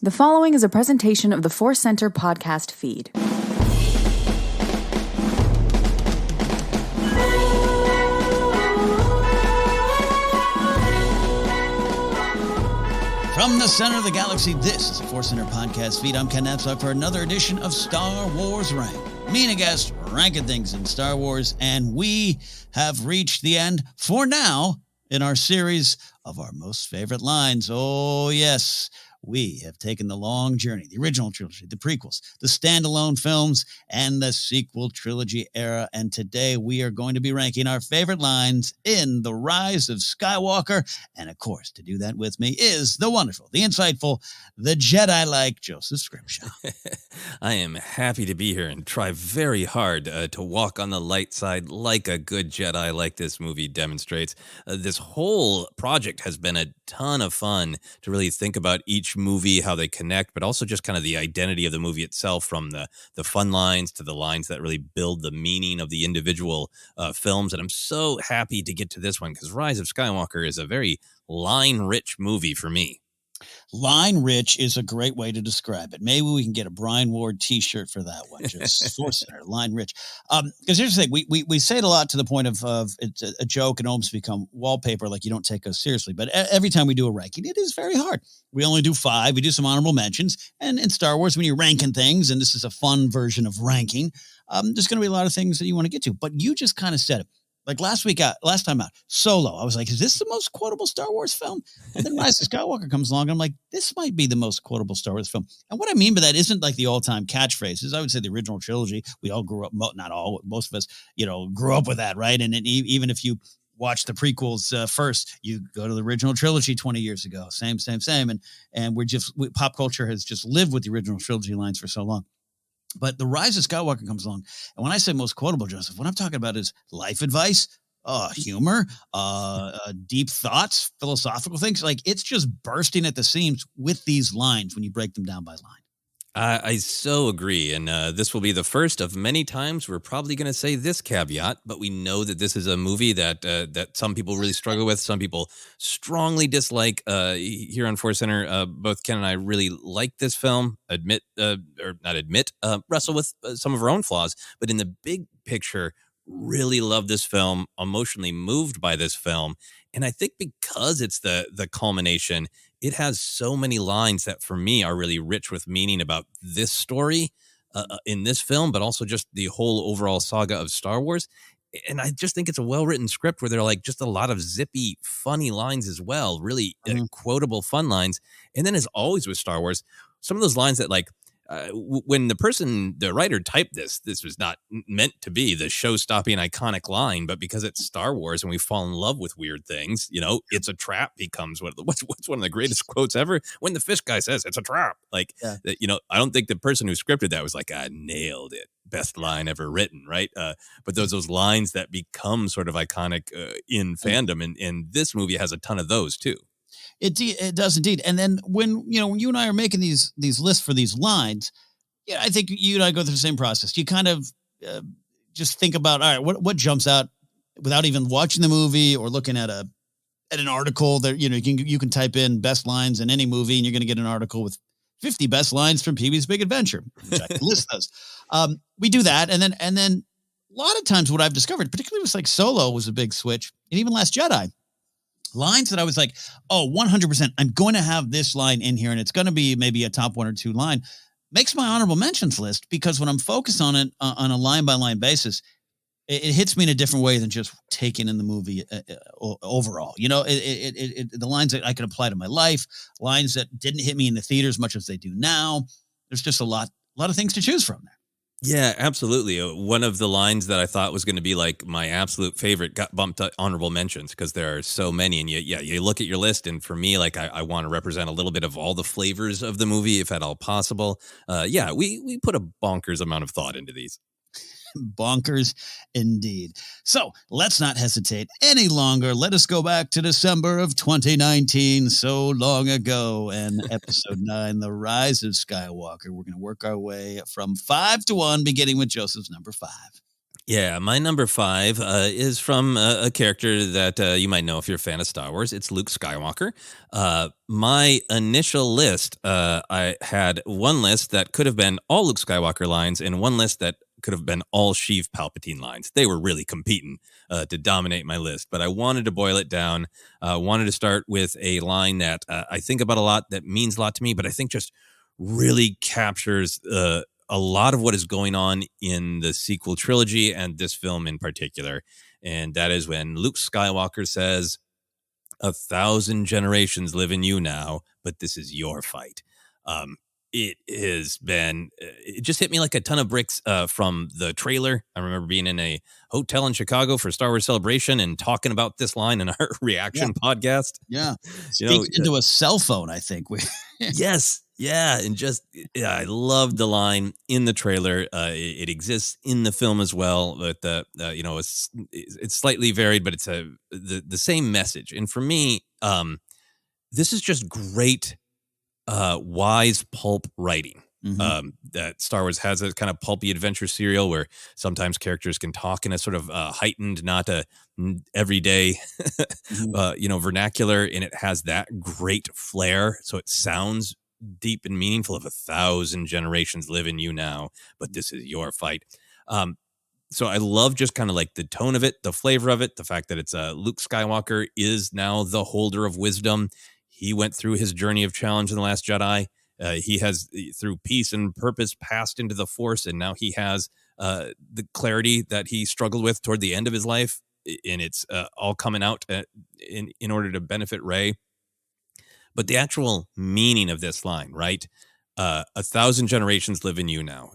The following is a presentation of the Force Center podcast feed. From the center of the galaxy, this is the Force Center podcast feed. I'm Ken Napsok for another edition of Star Wars Rank. Me and a guest ranking things in Star Wars, and we have reached the end, for now, in our series of our most favorite lines. Oh, yes. We have taken the long journey, the original trilogy, the prequels, the standalone films, and the sequel trilogy era. And today we are going to be ranking our favorite lines in The Rise of Skywalker. And of course, to do that with me is the wonderful, the insightful, the Jedi-like Joseph Scrimshaw. I am happy to be here and try very hard to walk on the light side like a good Jedi, like this movie demonstrates. This whole project has been a ton of fun to really think about each movie, how they connect, but also just kind of the identity of the movie itself, from the fun lines to the lines that really build the meaning of the individual films. And I'm so happy to get to this one because Rise of Skywalker is a very line-rich movie for me. Line rich is a great way to describe it. Maybe we can get a Brian Ward t-shirt for that one. Just Force Center, line rich. Because here's the thing, we say it a lot to the point of it's a joke and almost become wallpaper, like you don't take us seriously. But every time we do a ranking, it is very hard. We only do 5. We do some honorable mentions. And in Star Wars, when you're ranking things, and this is a fun version of ranking, there's going to be a lot of things that you want to get to. But you just kind of said it. Like last time out, Solo, I was like, is this the most quotable Star Wars film? And then Rise of Skywalker comes along, and I'm like, this might be the most quotable Star Wars film. And what I mean by that isn't like the all-time catchphrases. I would say the original trilogy, we all grew up, not all, most of us, grew up with that, right? And even if you watch the prequels first, you go to the original trilogy 20 years ago, same. And pop culture has just lived with the original trilogy lines for so long. But The Rise of Skywalker comes along. And when I say most quotable, Joseph, what I'm talking about is life advice, humor, deep thoughts, philosophical things. Like, it's just bursting at the seams with these lines when you break them down by line. I so agree, and this will be the first of many times we're probably going to say this caveat, but we know that this is a movie that some people really struggle with, some people strongly dislike. Here on Force Center, both Ken and I really like this film, wrestle with some of our own flaws, but in the big picture, really love this film, emotionally moved by this film. And I think because it's the culmination, it has so many lines that for me are really rich with meaning about this story in this film, but also just the whole overall saga of Star Wars. And I just think it's a well-written script where they're like just a lot of zippy, funny lines as well, really quotable, fun lines. And then as always with Star Wars, some of those lines that like, when the writer typed this was not meant to be the show-stopping iconic line, but because it's Star Wars and we fall in love with weird things, it's a trap becomes what's one of the greatest quotes ever. When the fish guy says it's a trap, like, I don't think the person who scripted that was like, I nailed it. Best line ever written, right? But those lines that become sort of iconic in fandom, and this movie has a ton of those too. It does indeed. And then when you and I are making these lists for these lines, I think you and I go through the same process. You kind of just think about, all right, what jumps out without even watching the movie or looking at an article that you can type in best lines in any movie and you're going to get an article with 50 best lines from Pee-wee's Big Adventure, which I can list those. We do that, and then a lot of times what I've discovered, particularly with like Solo, was a big switch, and even Last Jedi. Lines that I was like, 100%, I'm going to have this line in here, and it's going to be maybe a top 1 or 2 line, makes my honorable mentions list, because when I'm focused on it on a line-by-line basis, it hits me in a different way than just taking in the movie overall. The lines that I can apply to my life, lines that didn't hit me in the theater as much as they do now. There's just a lot of things to choose from there. Yeah, absolutely. One of the lines that I thought was going to be like my absolute favorite got bumped to honorable mentions because there are so many. And you look at your list, and for me, like I want to represent a little bit of all the flavors of the movie, if at all possible. We put a bonkers amount of thought into these. Bonkers indeed. So let's not hesitate any longer. Let us go back to December of 2019, so long ago, and episode 9, The Rise of Skywalker. We're going to work our way from 5 to 1, beginning with Joseph's number 5. Yeah, my number 5 is from a character that you might know if you're a fan of Star Wars. It's Luke Skywalker. My initial list, I had one list that could have been all Luke Skywalker lines and one list that could have been all Sheev Palpatine lines. They were really competing to dominate my list, but I wanted to boil it down. Wanted to start with a line that I think about a lot, that means a lot to me, but I think just really captures a lot of what is going on in the sequel trilogy and this film in particular. And that is when Luke Skywalker says, 1,000 generations live in you now, but this is your fight. It has been, it just hit me like a ton of bricks from the trailer. I remember being in a hotel in Chicago for Star Wars Celebration and talking about this line in our reaction podcast. Yeah. You know, Speaks into a cell phone, I think. Yes. Yeah. And just, yeah, I loved the line in the trailer. It exists in the film as well, but it's slightly varied, but it's the same message. And for me, this is just great, wise pulp writing. That Star Wars has a kind of pulpy adventure serial where sometimes characters can talk in a sort of heightened, not a everyday, vernacular, and it has that great flair. So it sounds deep and meaningful. Of 1,000 generations live in you now, but this is your fight. So I love just kind of like the tone of it, the flavor of it, the fact that it's Luke Skywalker is now the holder of wisdom. He went through his journey of challenge in The Last Jedi. He has, through peace and purpose, passed into the Force, and now he has the clarity that he struggled with toward the end of his life, and it's all coming out in order to benefit Rey. But the actual meaning of this line, right? 1,000 generations live in you now.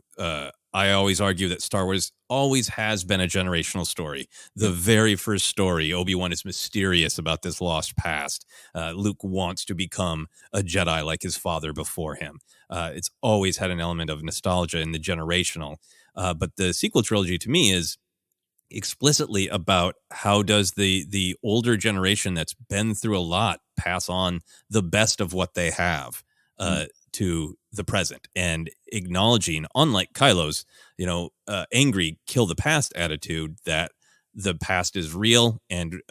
I always argue that Star Wars always has been a generational story. The very first story, Obi-Wan is mysterious about this lost past. Luke wants to become a Jedi like his father before him. It's always had an element of nostalgia in the generational. But the sequel trilogy to me is explicitly about how does the older generation that's been through a lot pass on the best of what they have to the present, and acknowledging, unlike Kylo's, angry kill the past attitude, that the past is real and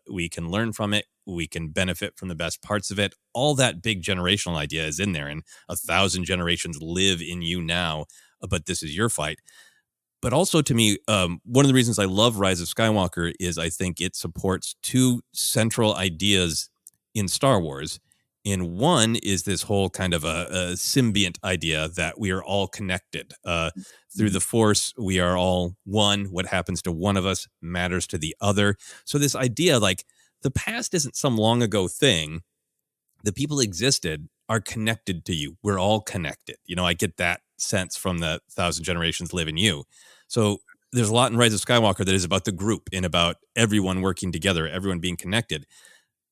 we can learn from it. We can benefit from the best parts of it. All that big generational idea is in there, and 1,000 generations live in you now, but this is your fight. But also, to me, one of the reasons I love Rise of Skywalker is I think it supports two central ideas in Star Wars. And one is this whole kind of a symbiont idea that we are all connected. Through the Force, we are all one. What happens to one of us matters to the other. So this idea, like, the past isn't some long ago thing. The people existed are connected to you. We're all connected. I get that sense from the 1,000 generations live in you. So there's a lot in Rise of Skywalker that is about the group and about everyone working together, everyone being connected.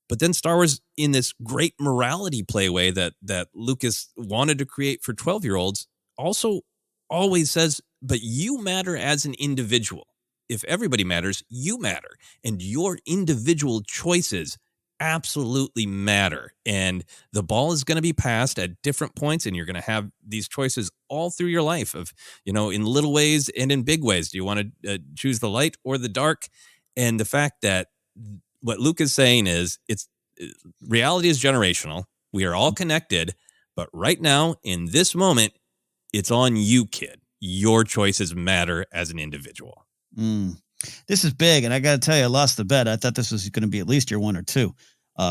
But then Star Wars, in this great morality play way that Lucas wanted to create for 12-year-olds, also always says, but you matter as an individual. If everybody matters, you matter. And your individual choices absolutely matter. And the ball is going to be passed at different points, and you're going to have these choices all through your life of, in little ways and in big ways. Do you want to choose the light or the dark? And the fact that what Luke is saying is reality is generational. We are all connected, but right now in this moment, it's on you, kid. Your choices matter as an individual. This is big, and I got to tell you, I lost the bet. I thought this was going to be at least your one or two,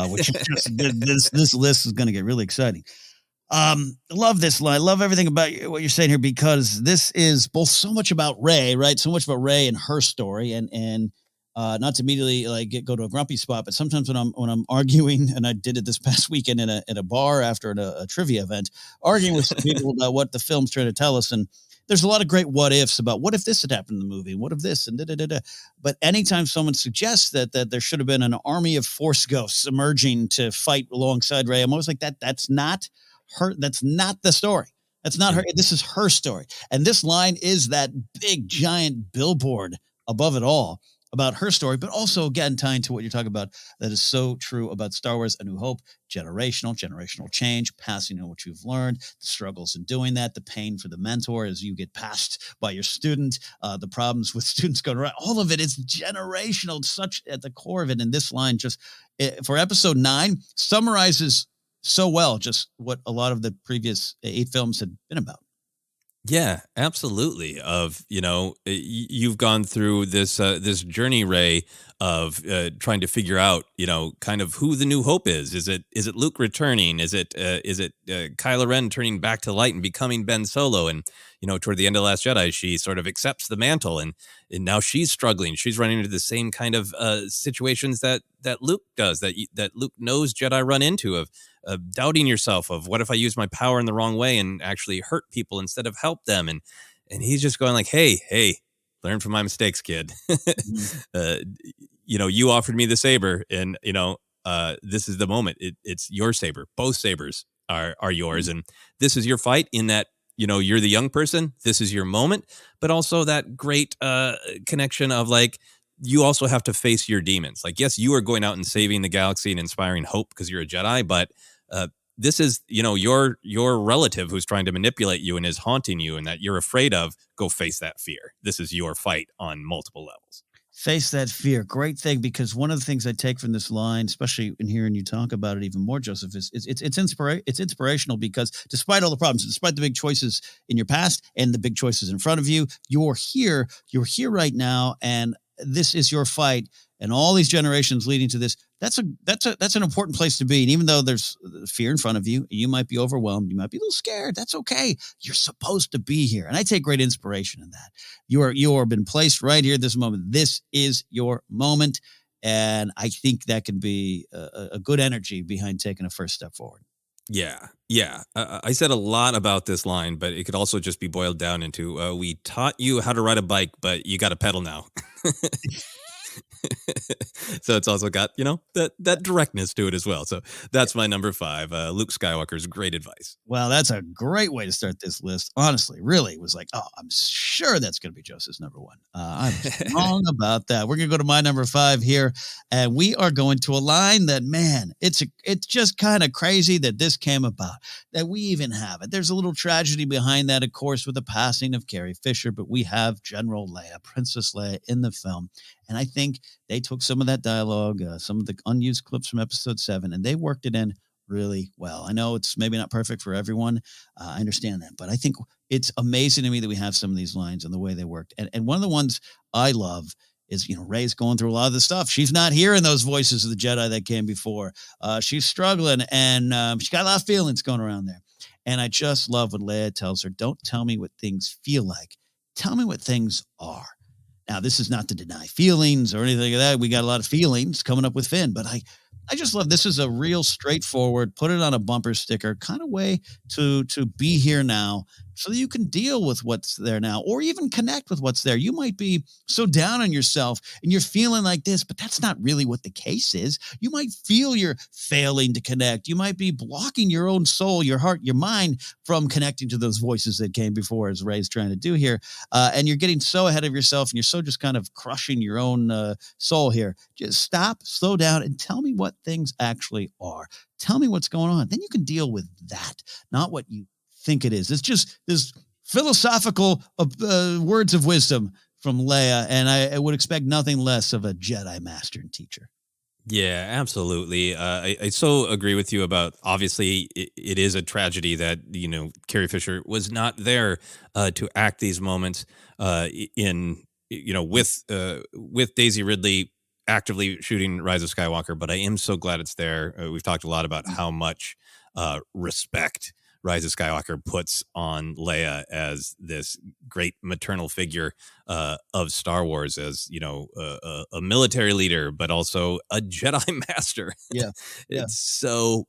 which this list is going to get really exciting. I love this line. I love everything about what you're saying here, because this is both so much about Rey, right? So much about Rey and her story, and not to immediately go to a grumpy spot, but sometimes when I'm arguing, and I did it this past weekend at a bar after a trivia event, arguing with some people about what the film's trying to tell us, and there's a lot of great what ifs about what if this had happened in the movie, what if this, and da-da-da-da. But anytime someone suggests that there should have been an army of Force ghosts emerging to fight alongside Rey, I'm always like, that's not her. That's not the story. That's not her. This is her story. And this line is that big, giant billboard above it all. about her story, but also, again, tying to what you're talking about, that is so true about Star Wars: A New Hope. Generational change, passing on what you've learned, the struggles in doing that, the pain for the mentor as you get passed by your student, the problems with students going around. All of it is generational, such at the core of it. And this line just, for episode 9, summarizes so well just what a lot of the previous 8 films had been about. Yeah, absolutely. You've gone through this journey, Ray, of trying to figure out, kind of who the New Hope is. Is it Luke returning? Is it Kylo Ren turning back to light and becoming Ben Solo? And toward the end of Last Jedi, she sort of accepts the mantle, and now she's struggling. She's running into the same kind of situations that Luke does, that Luke knows Jedi run into, of doubting yourself, of what if I use my power in the wrong way and actually hurt people instead of help them. And he's just going like, hey, learn from my mistakes, kid. You offered me the saber, and this is the moment. It's your saber. Both sabers are yours, and this is your fight. In that, you're the young person. This is your moment, but also that great connection of like, you also have to face your demons. Like, yes, you are going out and saving the galaxy and inspiring hope because you're a Jedi, but this is, your relative who's trying to manipulate you and is haunting you and that you're afraid of. Go face that fear. This is your fight on multiple levels. Face that fear. Great thing, because one of the things I take from this line, especially in hearing you talk about it even more, Joseph, is it's inspirational, because despite all the problems, despite the big choices in your past and the big choices in front of you, you're here right now, and this is your fight, and all these generations leading to this. That's an important place to be. And even though there's fear in front of you, you might be overwhelmed, you might be a little scared. That's okay. You're supposed to be here. And I take great inspiration in that. You are been placed right here at this moment. This is your moment. And I think that can be a good energy behind taking a first step forward. Yeah. I said a lot about this line, but it could also just be boiled down into, we taught you how to ride a bike, but you got to pedal now. So it's also got, that directness to it as well. So that's my number 5, Luke Skywalker's great advice. Well, that's a great way to start this list. Honestly, really, it was like, oh, I'm sure that's going to be Joseph's number 1. I'm wrong about that. We're going to go to my number 5 here, and we are going to a line that, man, it's just kind of crazy that this came about, that we even have it. There's a little tragedy behind that, of course, with the passing of Carrie Fisher, but we have General Leia, Princess Leia, in the film. And I think they took some of that dialogue, some of the unused clips from episode 7, and they worked it in really well. I know it's maybe not perfect for everyone. I understand that. But I think it's amazing to me that we have some of these lines and the way they worked. And one of the ones I love is, Rey's going through a lot of the stuff. She's not hearing those voices of the Jedi that came before. She's struggling, and she's got a lot of feelings going around there. And I just love when Leia tells her, don't tell me what things feel like. Tell me what things are. Now, this is not to deny feelings or anything like that. We got a lot of feelings coming up with Finn, but I just love, this is a real straightforward, put it on a bumper sticker kind of way to be here now, so that you can deal with what's there now, or even connect with what's there. You might be so down on yourself and you're feeling like this, but that's not really what the case is. You might feel you're failing to connect. You might be blocking your own soul, your heart, your mind from connecting to those voices that came before, as Rey's trying to do here. And you're getting so ahead of yourself, and you're so just kind of crushing your own soul here. Just stop, slow down, and tell me what things actually are. Tell me what's going on. Then you can deal with that, not what you think it is. It's just this philosophical words of wisdom from Leia, and I would expect nothing less of a Jedi master and teacher. Yeah, absolutely. I so agree with you about, obviously, it is a tragedy that, Carrie Fisher was not there to act these moments with Daisy Ridley actively shooting Rise of Skywalker. But I am so glad it's there. We've talked a lot about how much respect Rise of Skywalker puts on Leia as this great maternal figure of Star Wars, as a military leader, but also a Jedi master. Yeah, It's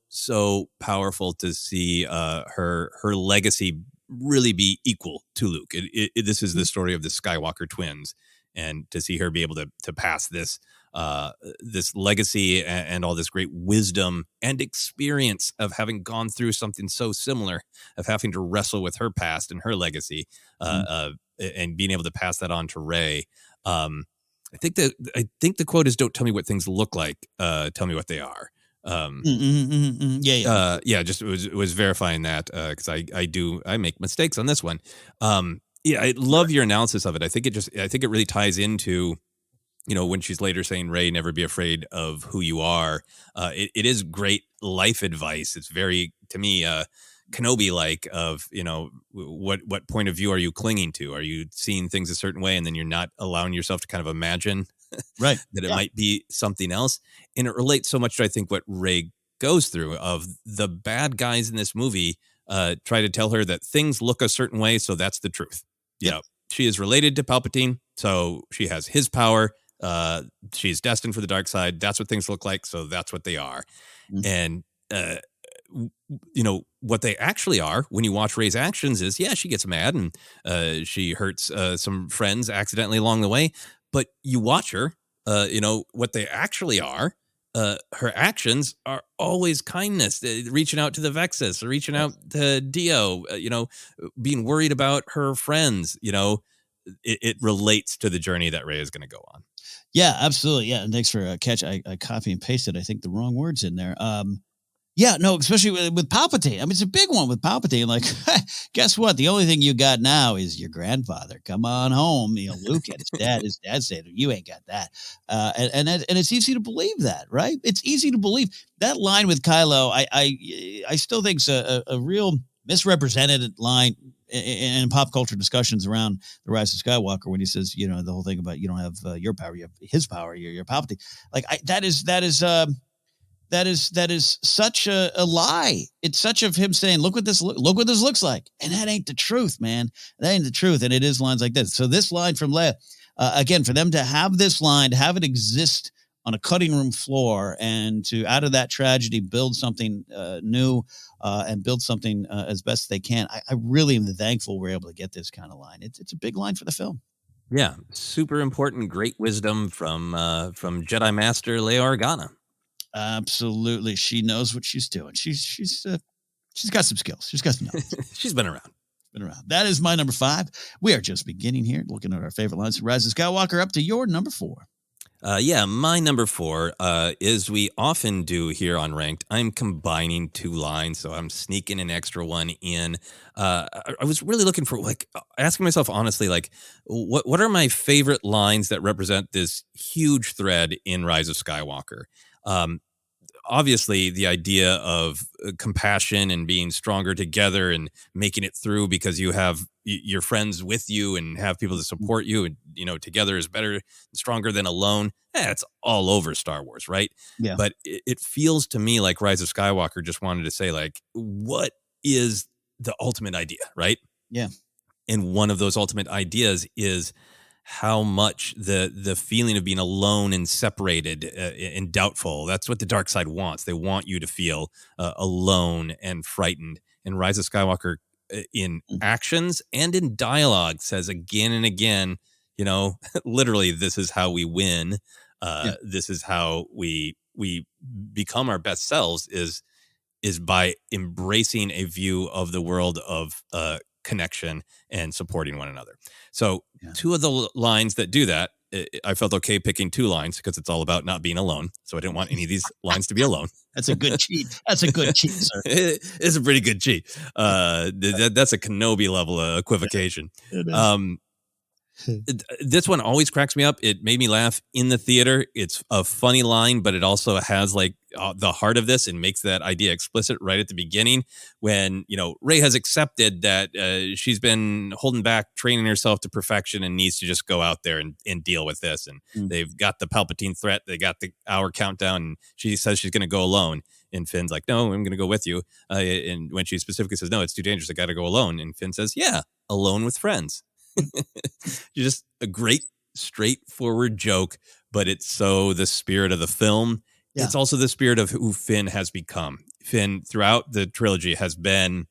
so powerful to see her legacy really be equal to Luke. This is the story of the Skywalker twins, and to see her be able to pass this legacy and all this great wisdom and experience of having gone through something so similar, of having to wrestle with her past and her legacy, and being able to pass that on to Rey. I think the quote is, "Don't tell me what things look like. Tell me what they are." Yeah. Just it was verifying that because I make mistakes on this one. Yeah, I love your analysis of it. I think it really ties into, when she's later saying, "Rey, never be afraid of who you are." It is great life advice. It's very, to me, Kenobi like of, what point of view are you clinging to? Are you seeing things a certain way and then you're not allowing yourself to kind of imagine Right. that it might be something else? And it relates so much to, I think, what Rey goes through of the bad guys in this movie try to tell her that things look a certain way, so that's the truth. She is related to Palpatine, so she has his power. She's destined for the dark side. That's what things look like, so that's what they are. And what they actually are when you watch Rey's actions is, she gets mad and she hurts some friends accidentally along the way. But you watch her, what they actually are. Her actions are always kindness, reaching out to the Vexus, reaching out to Dio, being worried about her friends. It relates to the journey that Rey is going to go on. Yeah, absolutely. Yeah. And thanks for catch. I copy and pasted, I think, the wrong words in there. Yeah, no, especially with Palpatine. I mean, it's a big one with Palpatine. Like, guess what? The only thing you got now is your grandfather. Come on home. Luke had his dad. His dad said, "You ain't got that." And it's easy to believe that, right? It's easy to believe that line with Kylo. I still think it's a real misrepresented line in pop culture discussions around the rise of Skywalker when he says, the whole thing about you don't have your power, you have his power. You're Palpatine. Like that is such a lie. It's such of him saying, look what this looks like. And that ain't the truth, man. That ain't the truth. And it is lines like this. So this line from Leia, again, for them to have this line, to have it exist on a cutting room floor and to, out of that tragedy, build something new and build something as best they can. I really am thankful we're able to get this kind of line. It's a big line for the film. Yeah. Super important. Great wisdom from Jedi Master Leia Organa. Absolutely. She knows what she's doing. She's got some skills. She's got some knowledge. She's been around. That is my number 5. We are just beginning here, looking at our favorite lines from Rise of Skywalker. Up to your number 4. My number 4 is, we often do here on Ranked, I'm combining 2 lines, so I'm sneaking an extra one in. I was really looking for, asking myself honestly, what are my favorite lines that represent this huge thread in Rise of Skywalker? Obviously, the idea of compassion and being stronger together and making it through because you have your friends with you and have people to support you, and together is better and stronger than alone. It's all over Star Wars, right? Yeah. But it feels to me like Rise of Skywalker just wanted to say, what is the ultimate idea, right? Yeah. And one of those ultimate ideas is how much the feeling of being alone and separated and doubtful. That's what the dark side wants. They want you to feel alone and frightened. And Rise of Skywalker, in actions and in dialogue, says again and again, literally, this is how we win. This is how we become our best selves, is by embracing a view of the world of connection and supporting one another. So 2 of the lines that do that, I felt okay picking 2 lines because it's all about not being alone. So I didn't want any of these lines to be alone. That's a good cheat. That's a good cheat, sir. It's a pretty good cheat. That's a Kenobi level of equivocation. It is. This one always cracks me up. It made me laugh in the theater. It's a funny line, but it also has the heart of this and makes that idea explicit right at the beginning when, Rey has accepted that she's been holding back, training herself to perfection and needs to just go out there and deal with this. And they've got the Palpatine threat. They got the hour countdown and she says she's going to go alone. And Finn's like, no, I'm going to go with you. And when she specifically says, no, it's too dangerous, I got to go alone. And Finn says, yeah, alone with friends. Just a great straightforward joke, but it's so the spirit of the film. Yeah. It's also the spirit of who Finn has become. Finn throughout the trilogy has been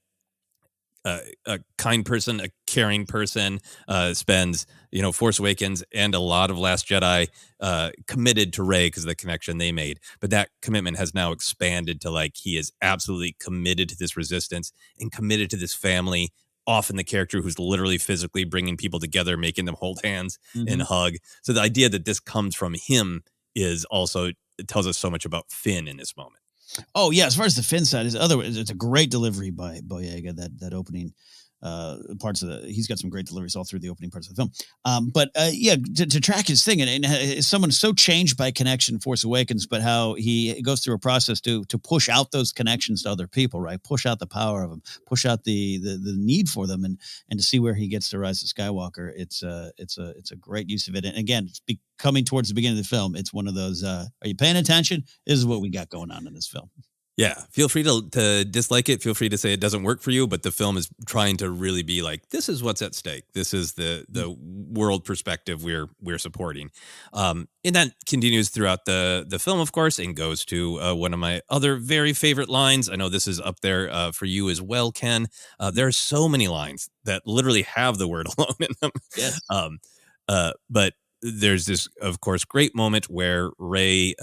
a kind person, a caring person, spends, Force Awakens and a lot of Last Jedi committed to Rey because of the connection they made. But that commitment has now expanded to he is absolutely committed to this resistance and committed to this family often the character who's literally physically bringing people together, making them hold hands Mm-hmm. and hug. So the idea that this comes from him is also, it tells us so much about Finn in this moment. Oh yeah, as far as the Finn side is, otherwise it's a great delivery by Boyega. That opening parts of he's got some great deliveries all through the opening parts of the film. But yeah, to track his thing, and someone so changed by connection, Force Awakens, but how he goes through a process to push out those connections to other people, right? Push out the power of them, push out the need for them, and to see where he gets to Rise of Skywalker. It's a great use of it. And again, it's coming towards the beginning of the film. It's one of those. Are you paying attention? This is what we got going on in this film. Yeah, feel free to dislike it. Feel free to say it doesn't work for you, but the film is trying to really be like, this is what's at stake. This is the world perspective we're supporting. And that continues throughout the film, of course, and goes to one of my other very favorite lines. I know this is up there for you as well, Ken. There are so many lines that literally have the word alone in them. Yes. But there's this, of course, great moment where Rey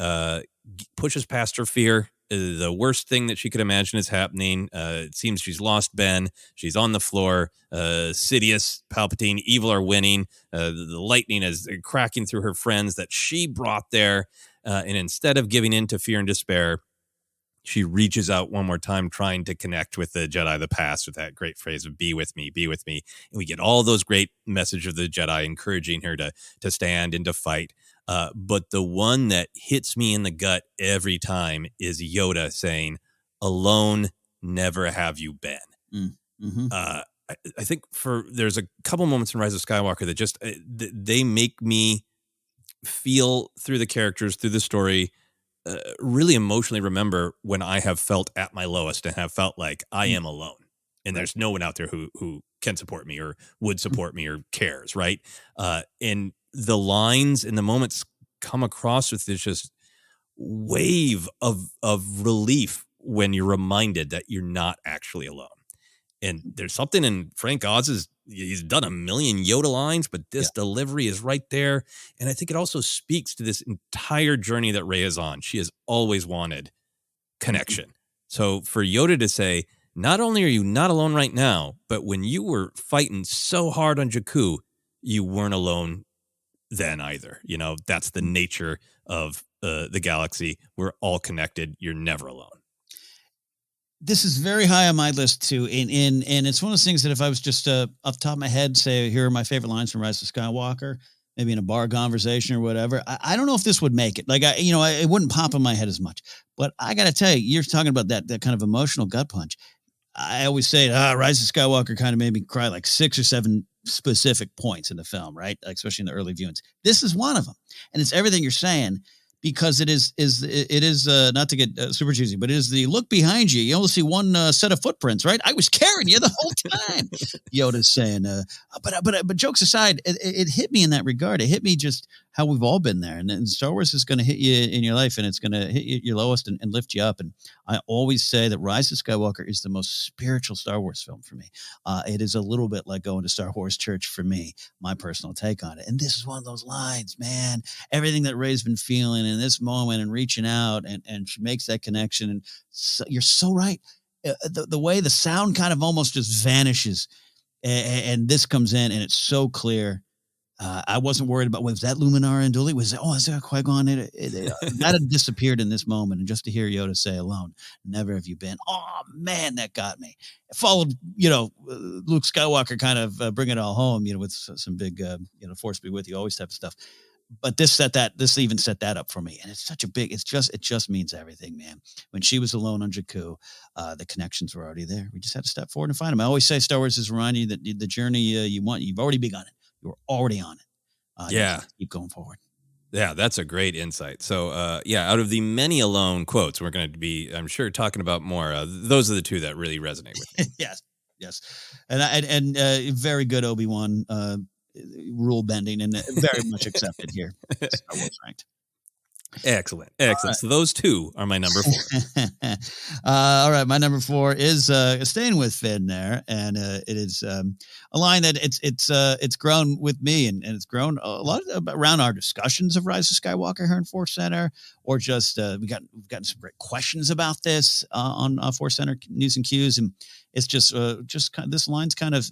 pushes past her fear. The worst thing that she could imagine is happening. It seems she's lost Ben. She's on the floor. Sidious, Palpatine, evil are winning. The lightning is cracking through her friends that she brought there. And instead of giving in to fear and despair, she reaches out one more time, trying to connect with the Jedi of the past with that great phrase of "be with me, be with me." And we get all those great message of the Jedi encouraging her to stand and to fight. But the one that hits me in the gut every time is Yoda saying, "Alone, never have you been." Mm-hmm. I think there's a couple moments in Rise of Skywalker that just they make me feel through the characters, through the story, really emotionally remember when I have felt at my lowest and have felt like I am alone and there's no one out there who can support me or would support me or cares, right? And the lines and the moments come across with this just wave of relief when you're reminded that you're not actually alone. And there's something in Frank Oz's, he's done a million Yoda lines, but this delivery is right there. And I think it also speaks to this entire journey that Rey is on. She has always wanted connection. So for Yoda to say, not only are you not alone right now, but when you were fighting so hard on Jakku, you weren't alone then either. You know, that's the nature of the galaxy. We're all connected. You're never alone. This is very high on my list too. And it's one of those things that if I was just off the top of my head, say, here are my favorite lines from Rise of Skywalker, maybe in a bar conversation or whatever, I don't know if this would make it. Like, it wouldn't pop in my head as much. But I got to tell you, you're talking about that kind of emotional gut punch. I always say, Rise of Skywalker kind of made me cry like 6 or 7 specific points in the film, right? Like, especially in the early viewings. This is one of them. And it's everything you're saying. Because it is not to get super cheesy, but it is the look behind you. You only see one set of footprints, right? I was carrying you the whole time. Yoda's saying, but jokes aside, it hit me in that regard. It hit me just how we've all been there. And Star Wars is going to hit you in your life, and it's going to hit you your lowest and lift you up. And I always say that Rise of Skywalker is the most spiritual Star Wars film for me. It is a little bit like going to Star Wars church for me, my personal take on it. And this is one of those lines, man. Everything that Rey's been feeling in this moment and reaching out, and she makes that connection. And so, you're so right. The way the sound kind of almost just vanishes, and this comes in, and it's so clear. I wasn't worried about, was that Luminara and Dooley? Was it, is that Qui-Gon? That had disappeared in this moment. And just to hear Yoda say, "Alone, never have you been." Oh man, that got me. It followed, Luke Skywalker kind of bring it all home, with some big, Force be with you, always type of stuff. But this even set that up for me. And it's such a big, it just means everything, man. When she was alone on Jakku, the connections were already there. We just had to step forward and find them. I always say Star Wars is reminding you that the journey you want, you've already begun it. You're already on it. Yeah. Keep going forward. Yeah, that's a great insight. So, out of the many alone quotes, we're going to be, I'm sure, talking about more. Those are the two that really resonate with me. Yes. And very good Obi-Wan rule bending, and very much accepted here. Star Wars ranked. Excellent. So those two are my number 4. All right, my number 4 is staying with Finn there, and it is a line that it's grown with me, and it's grown a lot around our discussions of Rise of Skywalker here in Force Center, or just we've gotten some great questions about this on Force Center News and Cues, and it's just kind of, this line's kind of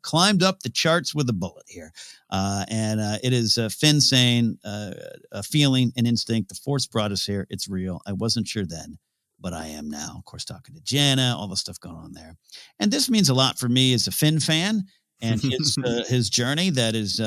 climbed up the charts with a bullet here. And it is Finn saying, a feeling, an instinct. The Force brought us here. It's real. I wasn't sure then, but I am now. Of course, talking to Jana, all the stuff going on there. And this means a lot for me as a Finn fan, and his journey that is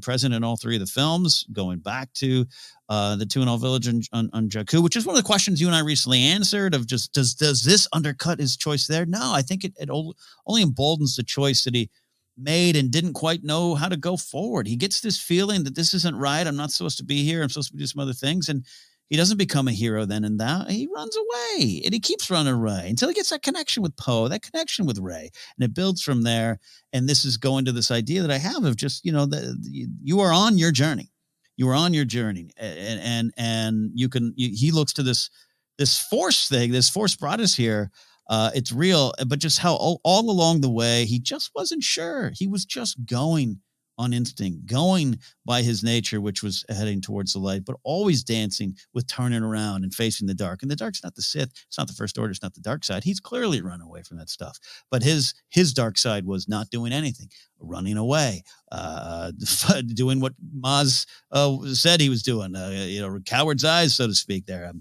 present in all 3 of the films, going back to the Tuanul village on Jakku, which is one of the questions you and I recently answered, of just does this undercut his choice there? No, I think it only emboldens the choice that he made and didn't quite know how to go forward. He gets this feeling that this isn't right. I'm not supposed to be here. I'm supposed to do some other things. And he doesn't become a hero then and now. He runs away, and he keeps running away until he gets that connection with Poe, that connection with Rey, and it builds from there. And this is going to this idea that I have of just, you are on your journey. You are on your journey. And he looks to this Force thing, this Force brought us here. It's real, but just how all along the way, he just wasn't sure. He was just going on instinct, going by his nature, which was heading towards the light, but always dancing with turning around and facing the dark. And the dark's not the Sith. It's not the First Order. It's not the dark side. He's clearly run away from that stuff. But his dark side was not doing anything, running away, doing what Maz said he was doing, coward's eyes, so to speak there.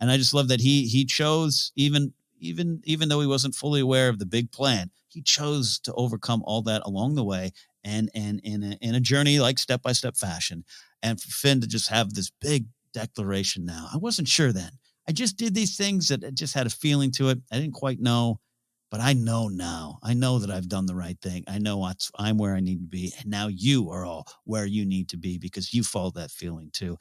And I just love that he chose, even though he wasn't fully aware of the big plan, he chose to overcome all that along the way, and in a journey, like step-by-step fashion. And for Finn to just have this big declaration now, I wasn't sure then. I just did these things that just had a feeling to it. I didn't quite know, but I know now. I know that I've done the right thing. I know I'm where I need to be. And now you are all where you need to be, because you followed that feeling too.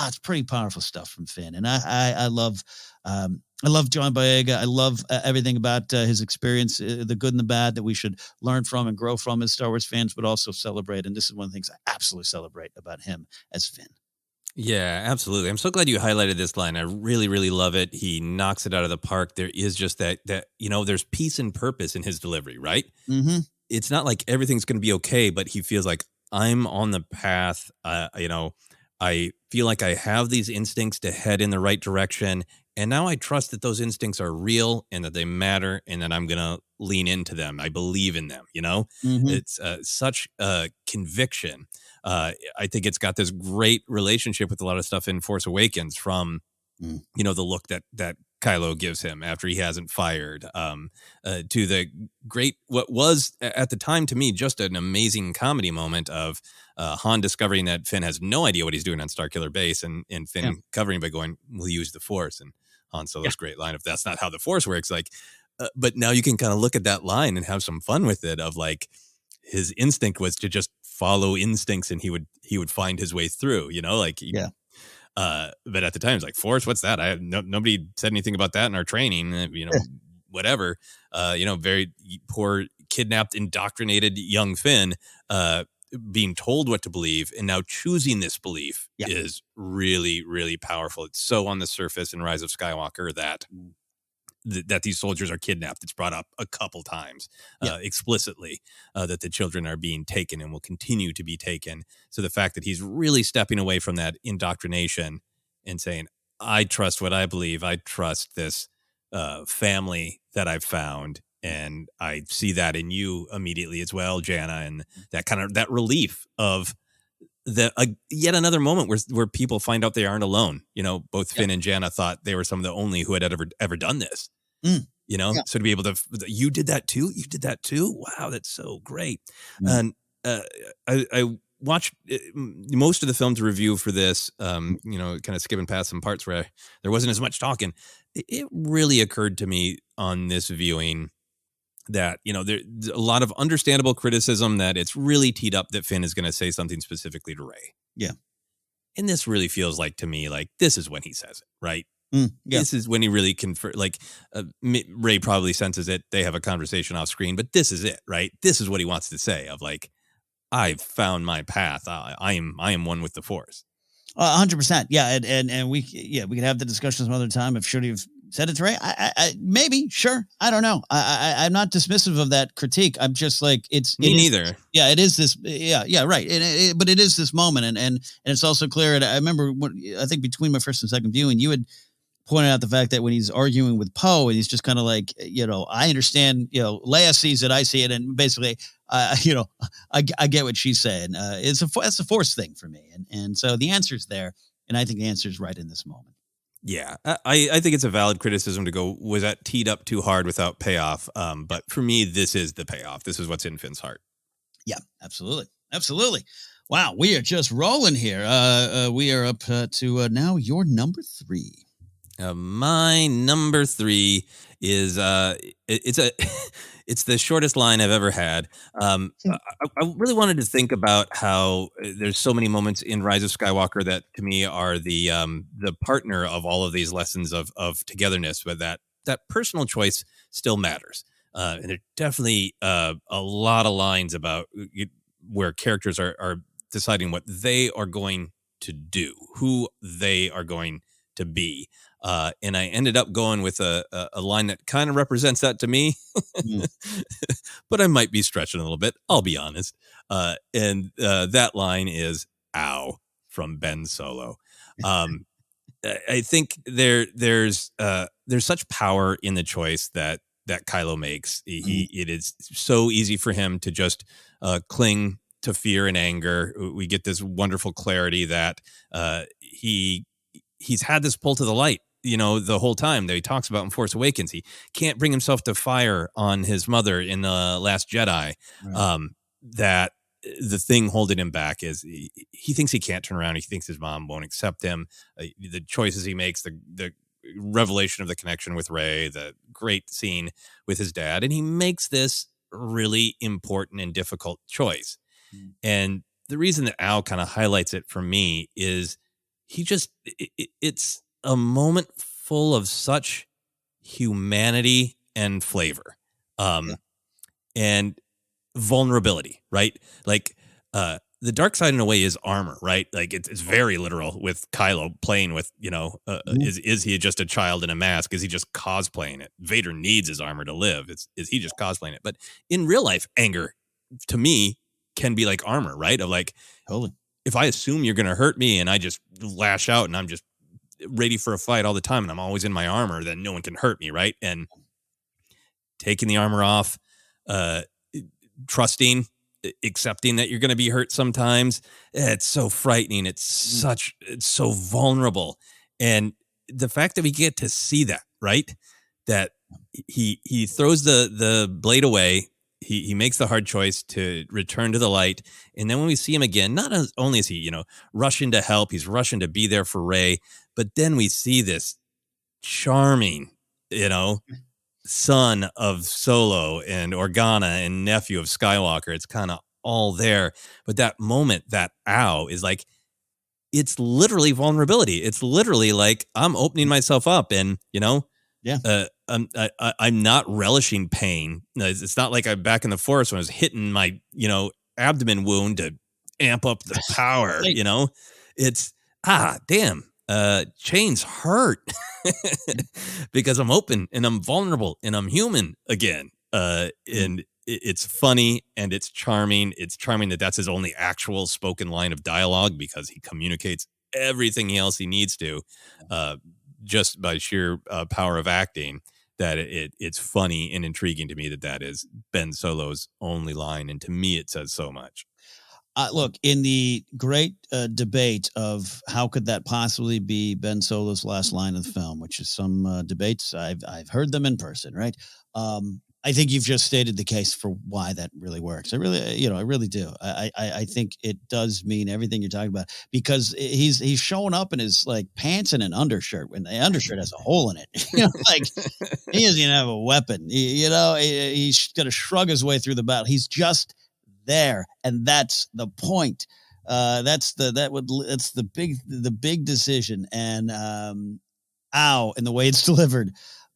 It's pretty powerful stuff from Finn. And I love John Boyega. I love everything about his experience, the good and the bad, that we should learn from and grow from as Star Wars fans, but also celebrate. And this is one of the things I absolutely celebrate about him as Finn. Yeah, absolutely. I'm so glad you highlighted this line. I really, really love it. He knocks it out of the park. There is just that there's peace and purpose in his delivery, right? Mm-hmm. It's not like everything's going to be okay, but he feels like, I'm on the path. I feel like I have these instincts to head in the right direction. And now I trust that those instincts are real and that they matter, and that I'm going to lean into them. I believe in them, Mm-hmm. It's such a conviction. I think it's got this great relationship with a lot of stuff in Force Awakens, from, the look that Kylo gives him after he hasn't fired, to the great, what was at the time to me just an amazing comedy moment of Han discovering that Finn has no idea what he's doing on Starkiller Base, and Finn covering by going, "We'll use the Force." And Han Solo's great line of, "That's not how the Force works." Like, but now you can kind of look at that line and have some fun with it, of like, his instinct was to just follow instincts, and he would find his way through, but at the time it's like, Force, what's that? Nobody said anything about that in our training, whatever. Very poor, kidnapped, indoctrinated young Finn, being told what to believe, and now choosing this belief is really, really powerful. It's so on the surface in Rise of Skywalker that these soldiers are kidnapped. It's brought up a couple times explicitly, that the children are being taken and will continue to be taken. So the fact that he's really stepping away from that indoctrination and saying, I trust what I believe. I trust this family that I've found. And I see that in you immediately as well, Jana, and that relief of yet another moment where people find out they aren't alone. Both Finn and Jana thought they were some of the only who had ever done this. So to be able to, you did that too. Wow, that's so great. And I watched most of the film to review for this. Kind of skipping past some parts where there wasn't as much talking. It really occurred to me on this viewing that, there's a lot of understandable criticism that it's really teed up that Finn is going to say something specifically to Rey. Yeah. And this really feels like, to me, like, this is when he says it, right? Yeah. This is when he really Rey probably senses it. They have a conversation off screen, but this is it, right? This is what he wants to say, of like, I've found my path. I am one with the Force. 100%. Yeah, and we can have the discussion some other time. If should he have said it to Ray? I maybe, sure. I don't know. I'm not dismissive of that critique. I'm just like Me neither. Yeah, it is this. Yeah, right. But it is this moment, and it's also clear. And I remember I think between my first and second viewing, you had pointed out the fact that when he's arguing with Poe, and he's just kind of like, I understand. Leia sees it, I see it, and basically, I get what she's saying. That's a Force thing for me, and so the answer's there, and I think the answer's right in this moment. Yeah, I think it's a valid criticism to go, was that teed up too hard without payoff? But for me, this is the payoff. This is what's in Finn's heart. Yeah, absolutely. Absolutely. Wow, we are just rolling here. We are up to now your number 3. My number 3 is it's the shortest line I've ever had. I really wanted to think about how there's so many moments in Rise of Skywalker that to me are the partner of all of these lessons of togetherness, but that personal choice still matters. And there are definitely a lot of lines about where characters are deciding what they are going to do, who they are going to be. And I ended up going with a line that kind of represents that to me, but I might be stretching a little bit. I'll be honest. And that line is "Ow" from Ben Solo. I think there's such power in the choice that Kylo makes. It is so easy for him to just cling to fear and anger. We get this wonderful clarity that he's had this pull to the light, the whole time that he talks about in Force Awakens. He can't bring himself to fire on his mother in the Last Jedi. Right. That the thing holding him back is he thinks he can't turn around. He thinks his mom won't accept him. The choices he makes, the revelation of the connection with Rey, the great scene with his dad, and he makes this really important and difficult choice. And the reason that Al kind of highlights it for me is it's a moment full of such humanity and flavor, and vulnerability, right? Like, the dark side in a way is armor, right? Like it's very literal with Kylo playing with, is he just a child in a mask? Is he just cosplaying it? Vader needs his armor to live. Is he just cosplaying it? But in real life, anger to me can be like armor, right? Of like, totally. If I assume you're going to hurt me and I just lash out and I'm just ready for a fight all the time and I'm always in my armor, then no one can hurt me, right? And taking the armor off, trusting, accepting that you're going to be hurt sometimes, it's so frightening. It's so vulnerable. And the fact that we get to see that, right? That he throws the blade away. He makes the hard choice to return to the light. And then when we see him again, not only is he, rushing to help, he's rushing to be there for Rey, but then we see this charming, son of Solo and Organa and nephew of Skywalker. It's kind of all there. But that moment, that ow, is like, it's literally vulnerability. It's literally like I'm opening myself up and, I'm not relishing pain. It's not like I'm back in the forest when I was hitting my, abdomen wound to amp up the power, It's, damn, chains hurt because I'm open and I'm vulnerable and I'm human again. And it's funny and it's charming. It's charming that that's his only actual spoken line of dialogue because he communicates everything else he needs to, just by sheer power of acting. That it's funny and intriguing to me that is Ben Solo's only line. And to me, it says so much. Look, in the great debate of how could that possibly be Ben Solo's last line of the film, which is some debates, I've heard them in person, right? I think you've just stated the case for why that really works. I really do. I think it does mean everything you're talking about because he's showing up in his like pants and an undershirt when the undershirt has a hole in it. Like he doesn't even have a weapon. He's going to shrug his way through the battle. He's just there, and that's the point. That's the big decision. And ow, and the way it's delivered.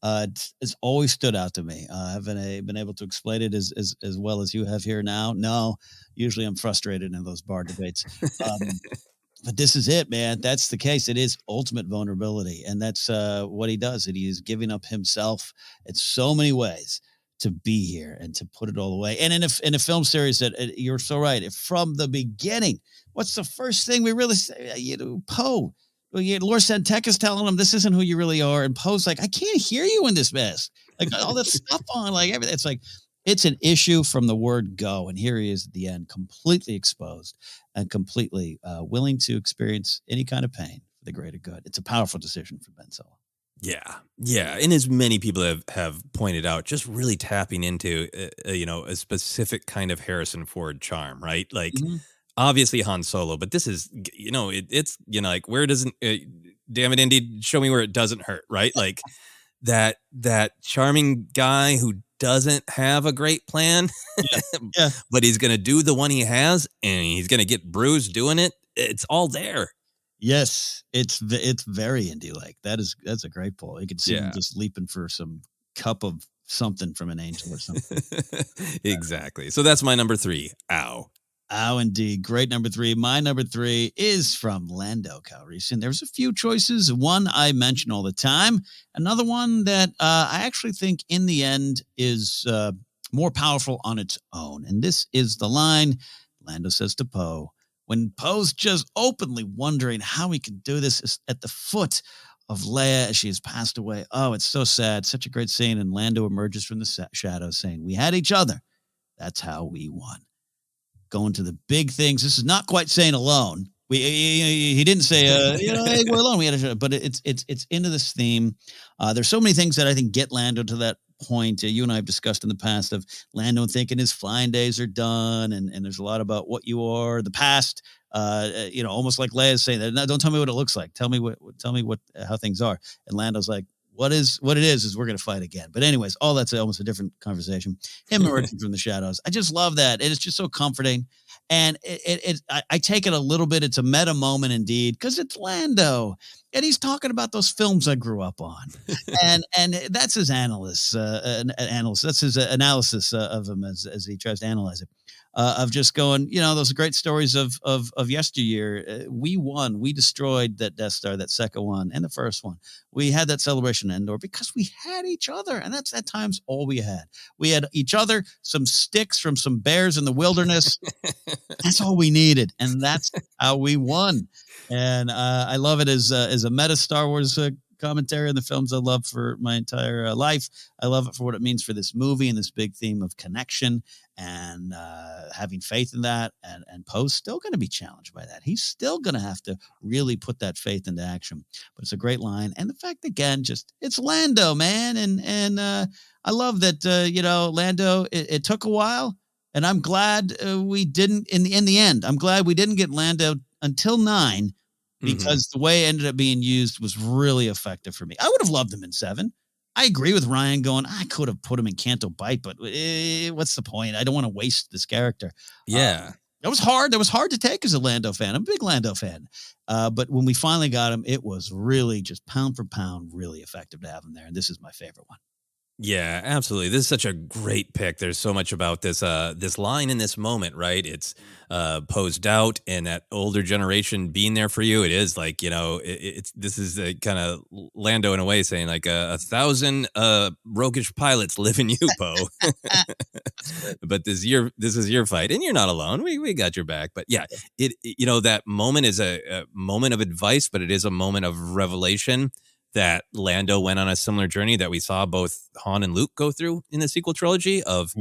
It's always stood out to me. I haven't been able to explain it as well as you have here now. No, usually I'm frustrated in those bar debates. But this is it, man. That's the case. It is ultimate vulnerability. And that's what he does. He is giving up himself in so many ways to be here and to put it all away. And in a film series that you're so right. If from the beginning, what's the first thing we really say? Poe. Lord Santek is telling him this isn't who you really are. And Poe's like, I can't hear you in this mess. Like all that stuff on, like everything. It's like, it's an issue from the word go. And here he is at the end, completely exposed and completely willing to experience any kind of pain for the greater good. It's a powerful decision for Ben Solo. Yeah. Yeah. And as many people have pointed out, just really tapping into, a specific kind of Harrison Ford charm, right? Like, obviously Han Solo, but this is, it's, like, where doesn't, damn it, Indy, show me where it doesn't hurt, right? Like that charming guy who doesn't have a great plan, yeah. but he's going to do the one he has and he's going to get bruised doing it. It's all there. Yes, it's very Indy-like. That's a great pull. You could see him just leaping for some cup of something from an angel or something. Exactly. So that's my number 3. Ow. Ow, indeed. Great number 3. My number 3 is from Lando Calrissian. There's a few choices. One I mention all the time. Another one that I actually think in the end is more powerful on its own. And this is the line Lando says to Poe, when Poe's just openly wondering how he can do this is at the foot of Leia as she has passed away. Oh, it's so sad. Such a great scene. And Lando emerges from the shadows saying, we had each other. That's how we won. Going to the big things. This is not quite saying alone. He didn't say, hey, we're alone. We had but it's into this theme. There's so many things that I think get Lando to that point. You and I have discussed in the past of Lando thinking his flying days are done, and there's a lot about what you are, the past. Almost like Leia's saying that. No, don't tell me what it looks like. Tell me how things are. And Lando's like, what it is we're going to fight again. But anyways, all that's almost a different conversation. Him emerging from the shadows. I just love that. It's just so comforting. And I take it a little bit. It's a meta moment indeed, because it's Lando and he's talking about those films I grew up on. and that's his analysis. That's his analysis of him as he tries to analyze it. Of just going, those great stories of yesteryear. We won. We destroyed that Death Star, that second one, and the first one. We had that celebration in Endor because we had each other, and that's at times all we had. We had each other, some sticks from some bears in the wilderness. That's all we needed, and that's how we won. And I love it as a meta Star Wars commentary on the films I love for my entire life. I love it for what it means for this movie and this big theme of connection and having faith in that. And Poe's still going to be challenged by that. He's still going to have to really put that faith into action. But it's a great line. And the fact, again, just it's Lando, man. And I love that, Lando, it took a while. And I'm glad we didn't, in the end, I'm glad we didn't get Lando until 9, because the way it ended up being used was really effective for me. I would have loved him in 7. I agree with Ryan going, I could have put him in Canto Bight, but what's the point? I don't want to waste this character. Yeah. That was hard. That was hard to take as a Lando fan. I'm a big Lando fan. But when we finally got him, it was really just pound for pound, really effective to have him there. And this is my favorite one. Yeah, absolutely. This is such a great pick. There's so much about this line in this moment, right? It's Poe's doubt and that older generation being there for you. It is like, this is a kind of Lando in a way saying like 1,000 roguish pilots live in you, Poe. But this is your fight and you're not alone. We got your back. But yeah, that moment is a moment of advice, but it is a moment of revelation that Lando went on a similar journey that we saw both Han and Luke go through in the sequel trilogy of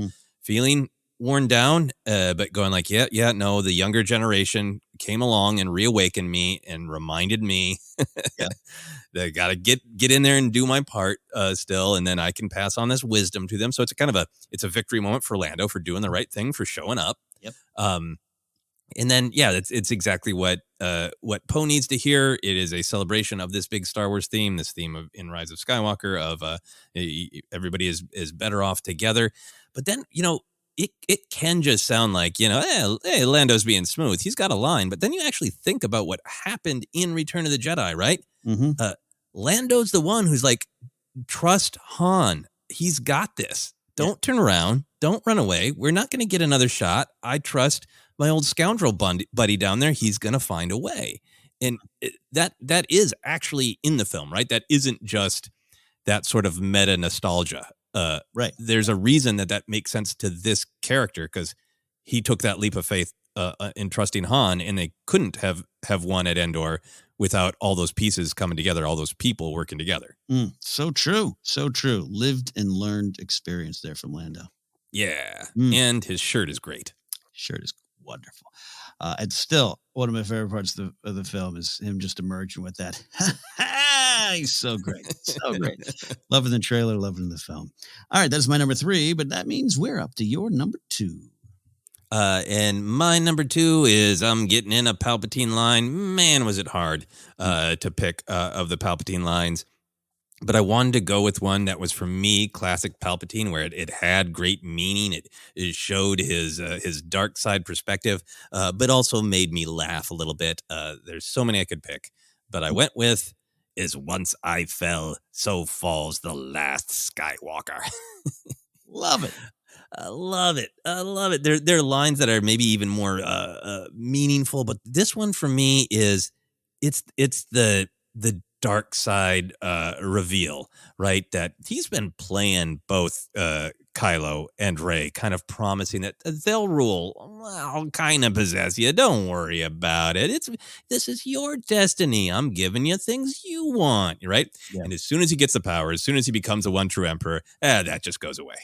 feeling worn down, but going like, no, the younger generation came along and reawakened me and reminded me that I got to get in there and do my part still. And then I can pass on this wisdom to them. So it's it's a victory moment for Lando for doing the right thing, for showing up. Yep. And then, it's exactly what Poe needs to hear. It is a celebration of this big Star Wars theme, this theme of in Rise of Skywalker of everybody is better off together. But then, it can just sound like, hey, Lando's being smooth. He's got a line. But then you actually think about what happened in Return of the Jedi, right? Mm-hmm. Lando's the one who's like, trust Han. He's got this. Don't turn around. Don't run away. We're not going to get another shot. I trust my old scoundrel buddy down there. He's going to find a way. And that is actually in the film, right? That isn't just that sort of meta nostalgia. Right. There's a reason that makes sense to this character, because he took that leap of faith in trusting Han, and they couldn't have won at Endor without all those pieces coming together, all those people working together. So true. So true. Lived and learned experience there from Lando. Yeah. And his shirt is great. Shirt is wonderful. And still, one of my favorite parts of the film is him just emerging with that. He's so great. So great. Loving the trailer, loving the film. All right, that's my number 3, but that means we're up to your number 2. And my number 2 is I'm getting in a Palpatine line. Man, was it hard to pick of the Palpatine lines. But I wanted to go with one that was, for me, classic Palpatine, where it had great meaning. It showed his dark side perspective, but also made me laugh a little bit. There's so many I could pick, but I went with "Is once I fell, so falls the last Skywalker." Love it. I love it. I love it. There are lines that are maybe even more meaningful, but this one for me is it's the dark side reveal, right? That he's been playing both Kylo and Rey, kind of promising that they'll rule. I'll kind of possess you. Don't worry about it. This is your destiny. I'm giving you things you want, right? Yeah. And as soon as he gets the power, as soon as he becomes the one true emperor, that just goes away.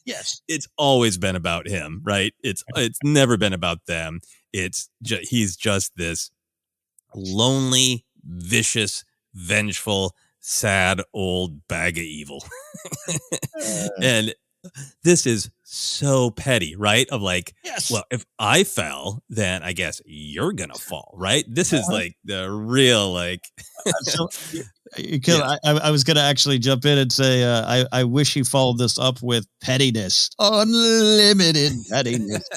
Yes. It's always been about him, right? It's never been about them. He's just this lonely, vicious, vengeful, sad old bag of evil. And this is so petty, right? Of like, yes, well, if I fell, then I guess you're gonna fall, right? This is like the real, like. So, I was gonna actually jump in and say I wish he followed this up with pettiness, unlimited pettiness.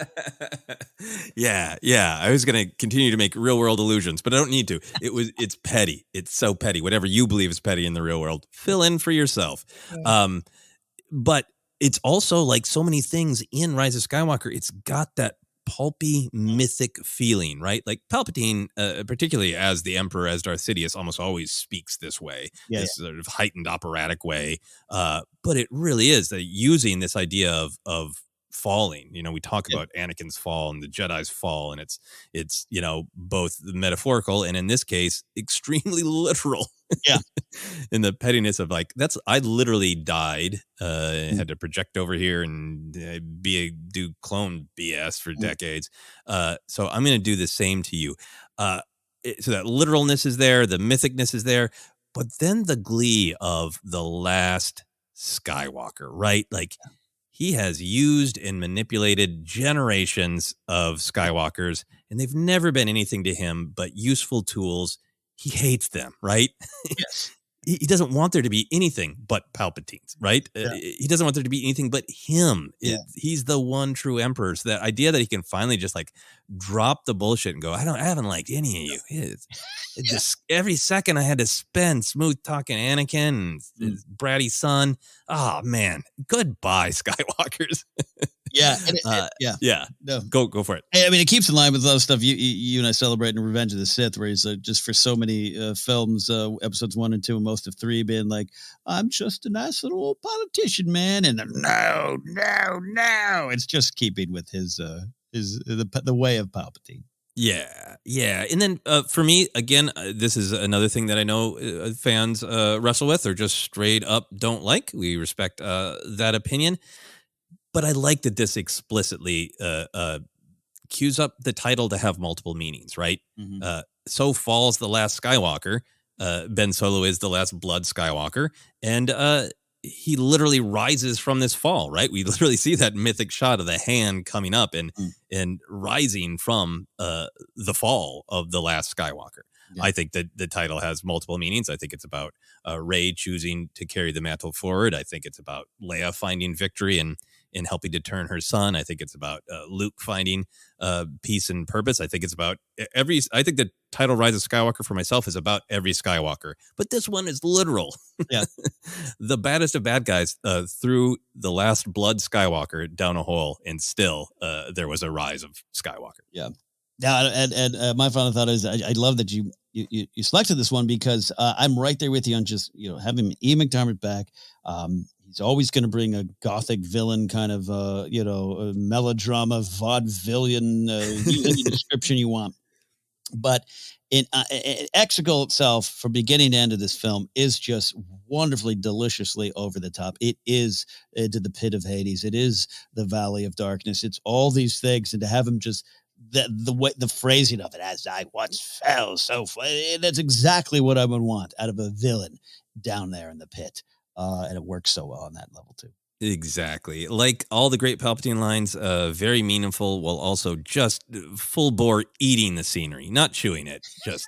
Yeah. I was gonna continue to make real world illusions, but I don't need to. It's petty. It's so petty. Whatever you believe is petty in the real world, fill in for yourself. But it's also, like so many things in Rise of Skywalker, it's got that pulpy, mythic feeling, right? Like Palpatine, particularly as the Emperor, as Darth Sidious, almost always speaks this way, sort of heightened operatic way. But it really is using this idea of falling. You know, we talk about Anakin's fall and the Jedi's fall, and it's both metaphorical and, in this case, extremely literal. Yeah. In the pettiness of like, I literally died, had to project over here and do clone BS for decades. So I'm going to do the same to you. So that literalness is there, the mythicness is there, but then the glee of the last Skywalker, right? Like, he has used and manipulated generations of Skywalkers, and they've never been anything to him but useful tools. He hates them, right? Yes. He doesn't want there to be anything but Palpatines, right? Yeah. He doesn't want there to be anything but him. Yeah. He's the one true emperor. So that idea that he can finally just like drop the bullshit and go, I haven't liked any of you. Just every second I had to spend smooth talking Anakin and his bratty son. Oh man, goodbye, Skywalkers. Yeah. No. Go for it. I mean, it keeps in line with a lot of stuff you and I celebrate in Revenge of the Sith, where he's just for so many films, episodes 1 and 2 and most of 3 being like, I'm just a nice little old politician, man. And no. It's just keeping with the way of Palpatine. Yeah. And then for me, again, this is another thing that I know fans wrestle with or just straight up don't like. We respect that opinion. But I like that this explicitly cues up the title to have multiple meanings, right? Mm-hmm. So falls the last Skywalker. Ben Solo is the last blood Skywalker. And he literally rises from this fall, right? We literally see that mythic shot of the hand coming up and rising from the fall of the last Skywalker. Yeah. I think that the title has multiple meanings. I think it's about Rey choosing to carry the mantle forward. I think it's about Leia finding victory and helping to turn her son. I think it's about Luke finding peace and purpose. I think it's about I think the title Rise of Skywalker for myself is about every Skywalker, but this one is literal. Yeah. The baddest of bad guys threw the last blood Skywalker down a hole, and still there was a rise of Skywalker. Yeah. Yeah, and my final thought is I love that you selected this one because I'm right there with you on just having Ian McDiarmid back. He's always going to bring a gothic villain kind of melodrama vaudevillian, use any description you want. But in Exegol itself, from beginning to end of this film, is just wonderfully, deliciously over the top. It is to the pit of Hades. It is the Valley of Darkness. It's all these things, and to have him just the way the phrasing of it, as I once fell, that's exactly what I would want out of a villain down there in the pit, and it works so well on that level too. Exactly. Like all the great Palpatine lines, very meaningful while also just full bore eating the scenery, not chewing it, just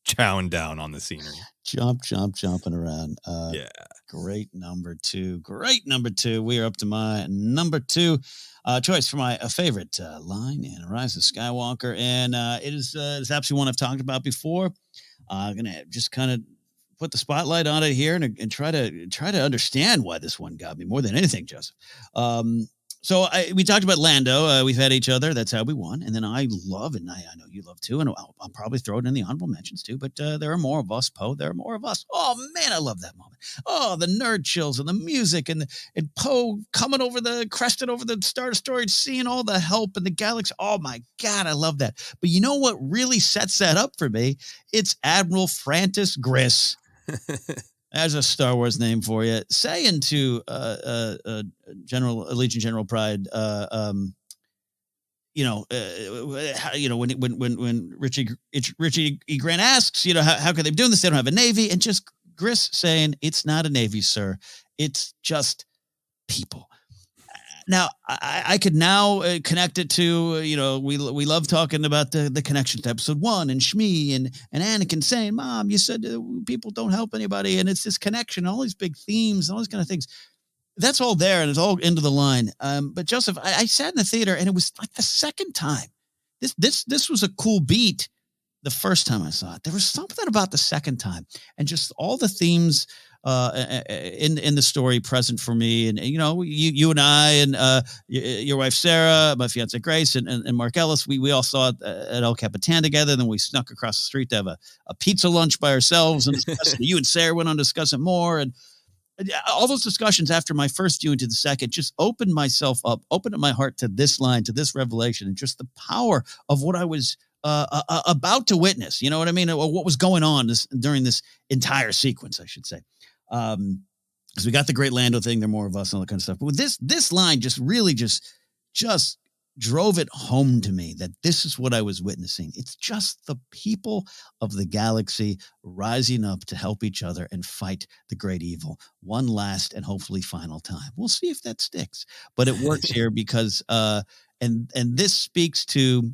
chowing down on the scenery. Jumping around. Yeah. Great number two. We are up to my number two choice for my favorite line in Rise of Skywalker. And it's absolutely one I've talked about before. I'm going to just kind of put the spotlight on it here and try to understand why this one got me more than anything, Joseph. So we talked about Lando. We've had each other. That's how we won. And then I love, and I know you love too, and I'll probably throw it in the honorable mentions too, but there are more of us, Poe. There are more of us. Oh, man, I love that moment. Oh, the nerd chills and the music and Poe coming crested over the Star Destroyer, seeing all the help in the galaxy. Oh, my God, I love that. But you know what really sets that up for me? It's Admiral Francis Griss. As a Star Wars name for you, saying to Legion General Pride, when Richie E. Grant asks, how could they be doing this? They don't have a Navy, and just Griss saying, it's not a Navy, sir. It's just people. Now, I could now connect it to, we love talking about the connection to episode 1 and Shmi and Anakin saying, Mom, you said people don't help anybody. And it's this connection, all these big themes, all these kind of things. That's all there, and it's all into the line. But Joseph, I sat in the theater, and it was like the second time. This was a cool beat the first time I saw it. There was something about the second time, and just all the themes in the story present for me. And you and I and your wife Sarah, my fiance Grace, and Mark Ellis, we all saw it at El Capitan together. And then we snuck across the street to have a pizza lunch by ourselves, and you and Sarah went on to discuss it more. And all those discussions after my first viewing to the second just opened myself up, opened up my heart to this line, to this revelation, and just the power of what I was about to witness. You know what I mean? What was going on during this entire sequence, I should say. Because we got the great Lando thing, there are more of us and all that kind of stuff. But with this line just really just drove it home to me that this is what I was witnessing. It's just the people of the galaxy rising up to help each other and fight the great evil one last and hopefully final time. We'll see if that sticks, but it works here because and this speaks to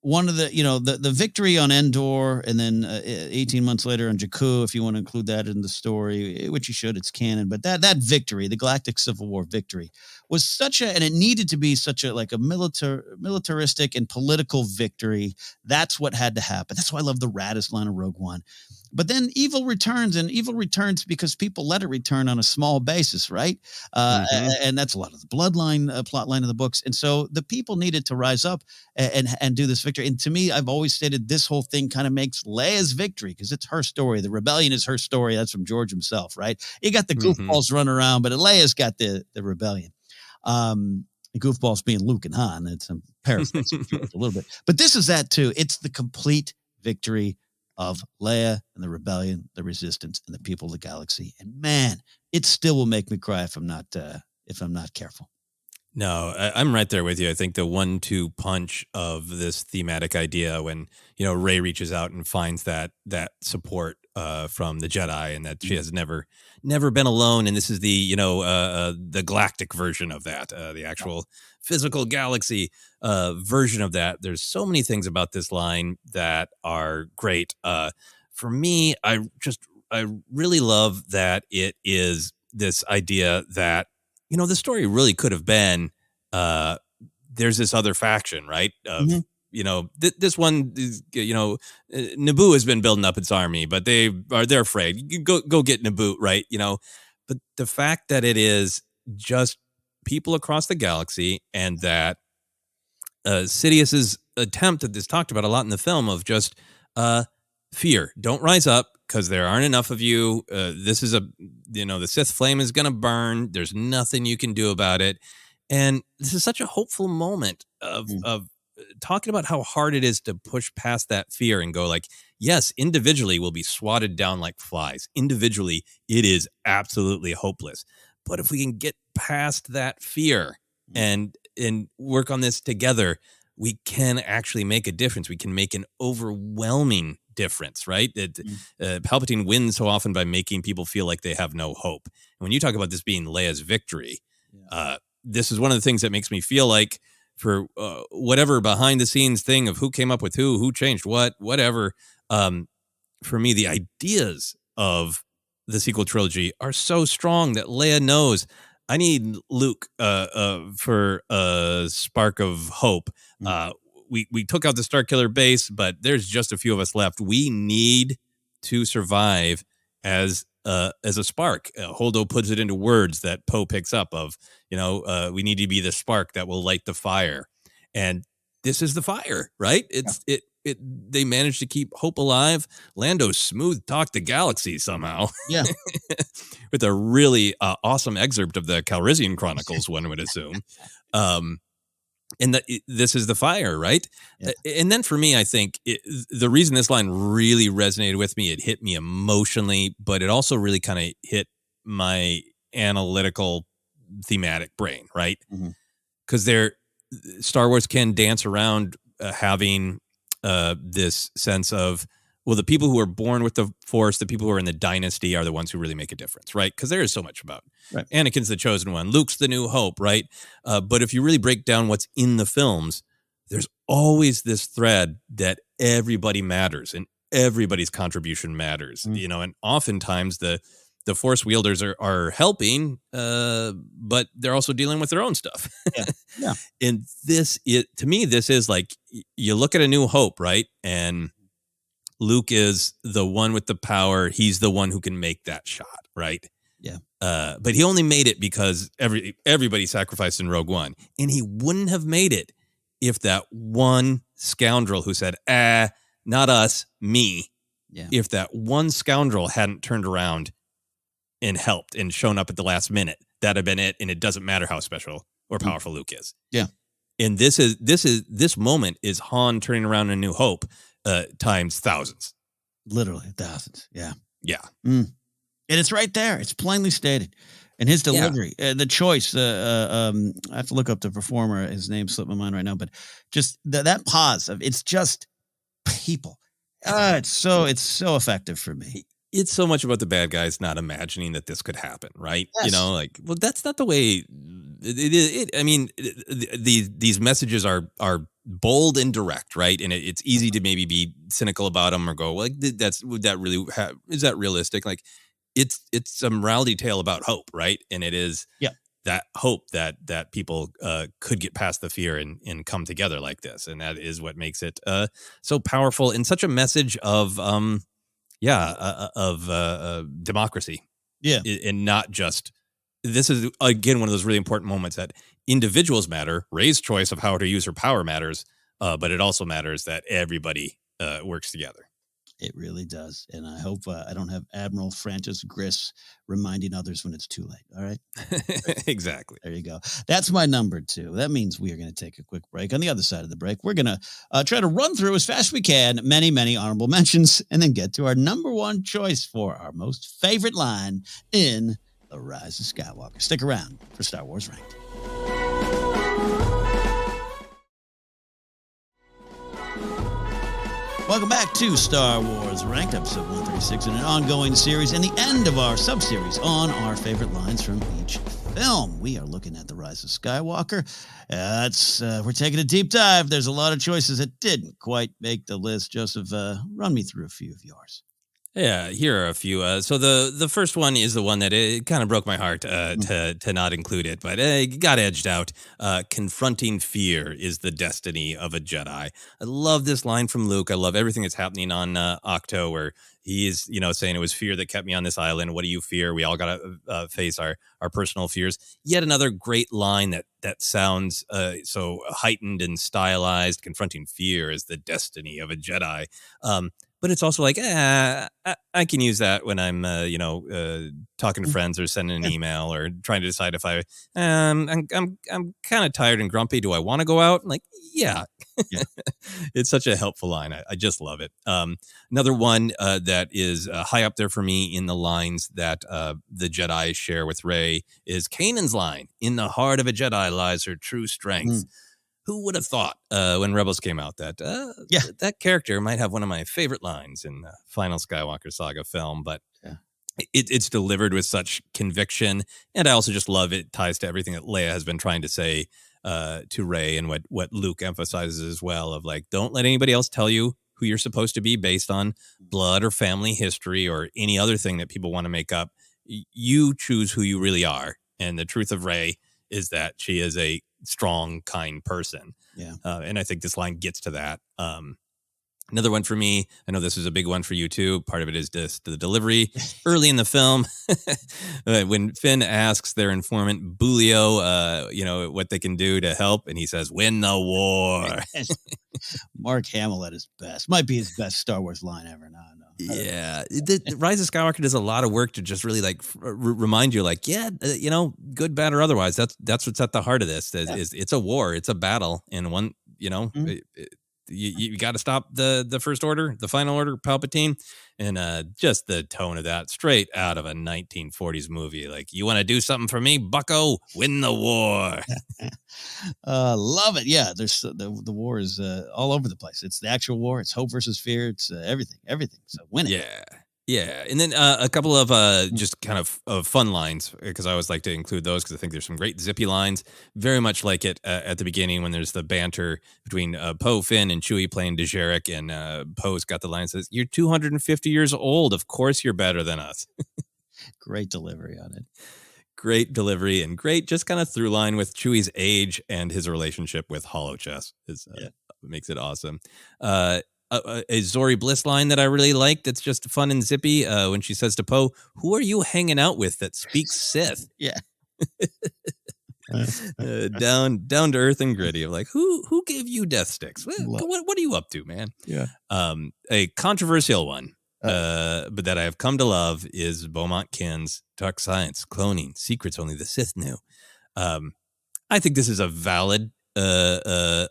one of the victory on Endor, and then 18 months later on Jakku, if you want to include that in the story, which you should, it's canon. But that victory, the Galactic Civil War victory, was and it needed to be such a militaristic and political victory. That's what had to happen. That's why I love the raddest line of Rogue One. But then evil returns, and evil returns because people let it return on a small basis, right? And that's a lot of the bloodline plot line of the books. And so the people needed to rise up and do this victory. And to me, I've always stated this whole thing kind of makes Leia's victory because it's her story. The rebellion is her story. That's from George himself, right? You got the goofballs running around, but Leia's got the rebellion. The goofballs being Luke and Han. It's a paraphrasing George a little bit. But this is that too. It's the complete victory of Leia and the rebellion, the resistance, and the people of the galaxy. And man, it still will make me cry if I'm not careful. No, I'm right there with you. I think the 1-2 punch of this thematic idea when, Rey reaches out and finds that support from the Jedi, and that she has never been alone. And this is the galactic version of that, the actual physical galaxy version of that. There's so many things about this line that are great. For me, I really love that it is this idea that, the story really could have been, there's this other faction, right? This one is, Naboo has been building up its army, but they're afraid. You go get Naboo, right? But the fact that it is just people across the galaxy, and that Sidious's attempt at this, talked about a lot in the film, of just fear. Don't rise up because there aren't enough of you. This is the Sith flame is going to burn. There's nothing you can do about it. And this is such a hopeful moment of talking about how hard it is to push past that fear and go like, yes, individually we'll be swatted down like flies. Individually, it is absolutely hopeless. But if we can get past that fear and work on this together, we can actually make a difference. We can make an overwhelming difference, right? Palpatine wins so often by making people feel like they have no hope. And when you talk about this being Leia's victory, this is one of the things that makes me feel like, for whatever behind the scenes thing of who came up with who changed whatever, for me, the ideas of the sequel trilogy are so strong that Leia knows, I need Luke for a spark of hope. We took out the Starkiller base, but there's just a few of us left. We need to survive as a spark. Holdo puts it into words that Poe picks up of, we need to be the spark that will light the fire. And this is the fire, right? They managed to keep hope alive. Lando smooth talked the galaxy somehow. Yeah. With a really awesome excerpt of the Calrissian Chronicles, one would assume. And this is the fire, right? Yeah. And then for me, I think the reason this line really resonated with me, it hit me emotionally, but it also really kind of hit my analytical, thematic brain, right? Because Star Wars can dance around having this sense of, well, the people who are born with the Force, the people who are in the dynasty are the ones who really make a difference, right? Because there is so much about Anakin's the chosen one, Luke's the new hope, right? But if you really break down what's in the films, there's always this thread that everybody matters and everybody's contribution matters, and oftentimes the Force wielders are helping, but they're also dealing with their own stuff. Yeah. And to me, this is like, you look at A New Hope, right? And Luke is the one with the power. He's the one who can make that shot, right? Yeah. But he only made it because everybody sacrificed in Rogue One. And he wouldn't have made it if that one scoundrel who said, not us, me. Yeah. If that one scoundrel hadn't turned around and helped and shown up at the last minute, that'd have been it. And it doesn't matter how special or powerful Luke is. Yeah. And this moment is Han turning around in A New Hope times thousands. Literally thousands. Yeah. Yeah. And it's right there. It's plainly stated. And his delivery, the choice, I have to look up the performer. His name slipped my mind right now, but just that pause of, it's just people. It's so effective for me. It's so much about the bad guys not imagining that this could happen, right? Yes. Well, that's not the way I mean, these messages are bold and direct, right? And it's easy to maybe be cynical about them or go, like, is that realistic? Like, it's a morality tale about hope, right? And it is that hope that people could get past the fear and come together like this, and that is what makes it so powerful and such a message of democracy. Yeah. And not just, this is again one of those really important moments that individuals matter. Rey's choice of how to use her power matters, but it also matters that everybody works together. It really does. And I hope I don't have Admiral Francis Griss reminding others when it's too late. All right. Exactly. There you go. That's my number 2. That means we are going to take a quick break. On the other side of the break, we're going to try to run through as fast as we can many, many honorable mentions and then get to our number 1 choice for our most favorite line in The Rise of Skywalker. Stick around for Star Wars Ranked. Welcome back to Star Wars Ranked, episode 136 in an ongoing series and the end of our sub-series on our favorite lines from each film. We are looking at The Rise of Skywalker. We're taking a deep dive. There's a lot of choices that didn't quite make the list. Joseph, run me through a few of yours. Yeah, here are a few. So the first one is the one that it kind of broke my heart to not include it, but it got edged out. Confronting fear is the destiny of a Jedi. I love this line from Luke. I love everything that's happening on Octo, where he is, saying it was fear that kept me on this island. What do you fear? We all got to face our personal fears. Yet another great line that sounds so heightened and stylized. Confronting fear is the destiny of a Jedi. But it's also like, I can use that when I'm, talking to friends or sending an email or trying to decide if I'm kind of tired and grumpy. Do I want to go out? I'm like, yeah. It's such a helpful line. I just love it. Another one that is high up there for me in the lines that the Jedi share with Rey is Kanan's line. In the heart of a Jedi lies her true strength. Who would have thought when Rebels came out that that character might have one of my favorite lines in the final Skywalker saga film, but it's delivered with such conviction. And I also just love it ties to everything that Leia has been trying to say to Rey, and what Luke emphasizes as well, of like, don't let anybody else tell you who you're supposed to be based on blood or family history or any other thing that people want to make up. You choose who you really are. And the truth of Rey is that she is a strong, kind person. And I think this line gets to that. Another one for me, I know this is a big one for you too. Part of it is just the delivery early in the film. When Finn asks their informant Bulio, what they can do to help, and he says, "Win the war." Mark Hamill at his best. Might be his best Star Wars line ever. No. Yeah, the Rise of Skywalker does a lot of work to just really like remind you, like, good, bad, or otherwise. That's what's at the heart of this. It's a war, it's a battle, and one, you got to stop the First Order, the Final Order, Palpatine, and just the tone of that, straight out of a 1940s movie. Like, you want to do something for me, Bucko? Win the war. Love it. Yeah, there's the war is all over the place. It's the actual war. It's hope versus fear. It's everything. So win it. Yeah. And then a couple of just kind of fun lines, because I always like to include those because I think there's some great zippy lines, very much like it at the beginning when there's the banter between Poe, Finn, and Chewie playing Dejarik, and Poe's got the line that says, "You're 250 years old. Of course you're better than us." Great delivery on it. Great delivery and great just kind of through line with Chewie's age and his relationship with holochess. Makes it awesome. A Zori Bliss line that I really like that's just fun and zippy when she says to Poe, "Who are you hanging out with that speaks Sith?" Yeah. Down to earth and gritty of like, who gave you death sticks? What are you up to, man? Yeah. A controversial one, but that I have come to love is Beaumont Kin's Dark Science, Cloning, Secrets Only the Sith Knew. I think this is a valid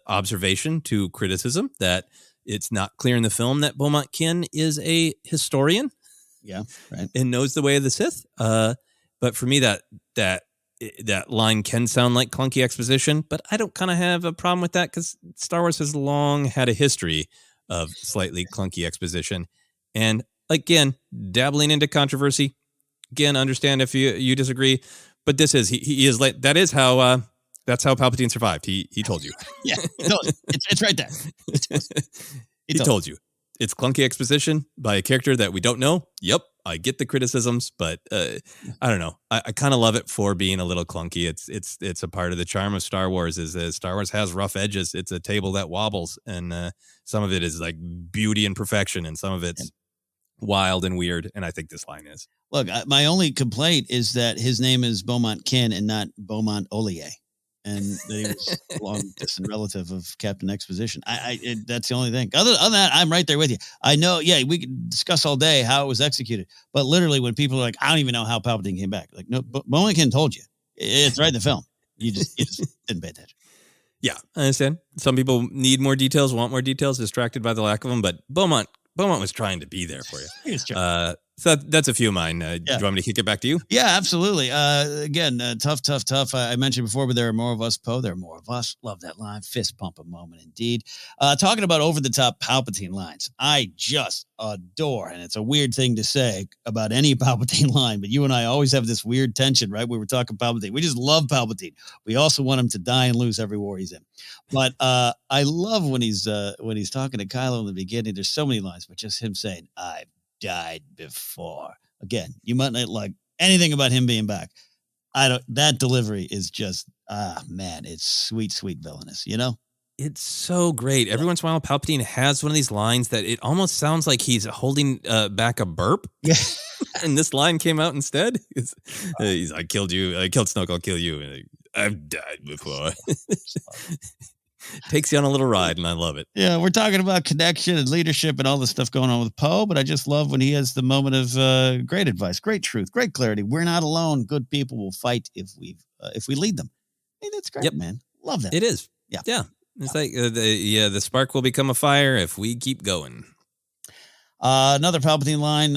observation to criticism that it's not clear in the film that Beaumont Kin is a historian. Yeah, right. And knows the way of the Sith. But for me, that line can sound like clunky exposition, but I don't kind of have a problem with that because Star Wars has long had a history of slightly clunky exposition. And again, dabbling into controversy. Again, understand if you disagree, but this is he is like that is how that's how Palpatine survived. He told you. Yeah, it's right there. He told you. It's clunky exposition by a character that we don't know. Yep, I get the criticisms, but I don't know. I kind of love it for being a little clunky. It's a part of the charm of Star Wars. Is Star Wars has rough edges. It's a table that wobbles, and some of it is like beauty and perfection, and some of it's wild and weird. And I think this line is. Look, my only complaint is that his name is Beaumont Kin and not Beaumont Olier. And that he was a long distant relative of Captain Exposition. That's the only thing. Other than that, I'm right there with you. I know, we could discuss all day how it was executed, but literally when people are like, I don't even know how Palpatine came back. Like, no, Beaumont Kin told you. It's right in the film. You just didn't pay attention. Yeah, I understand. Some people need more details, want more details, distracted by the lack of them, but Beaumont was trying to be there for you. He was trying. So that's a few of mine. Do you want me to kick it back to you? Yeah, absolutely. Again, tough. I mentioned before, but there are more of us, Poe. There are more of us. Love that line. Fist pumping moment indeed. Talking about over-the-top Palpatine lines. I just adore, and it's a weird thing to say about any Palpatine line, but you and I always have this weird tension, right? We were talking Palpatine. We just love Palpatine. We also want him to die and lose every war he's in. But I love when he's talking to Kylo in the beginning. There's so many lines, but just him saying, "I've died before. Again, you might not like anything about him being back. That delivery is just, man, it's sweet, sweet villainous, you know? It's so great. Every once in a while, Palpatine has one of these lines that it almost sounds like he's holding back a burp. Yeah. And this line came out instead. He's I killed you. I killed Snoke. I'll kill you. And I've died before. Takes you on a little ride, and I love it. Yeah, we're talking about connection and leadership and all this stuff going on with Poe, but I just love when he has the moment of great advice, great truth, great clarity. We're not alone. Good people will fight if we lead them. Hey, that's great, man. Love that. It is. Yeah. It's like the spark will become a fire if we keep going. Another Palpatine line,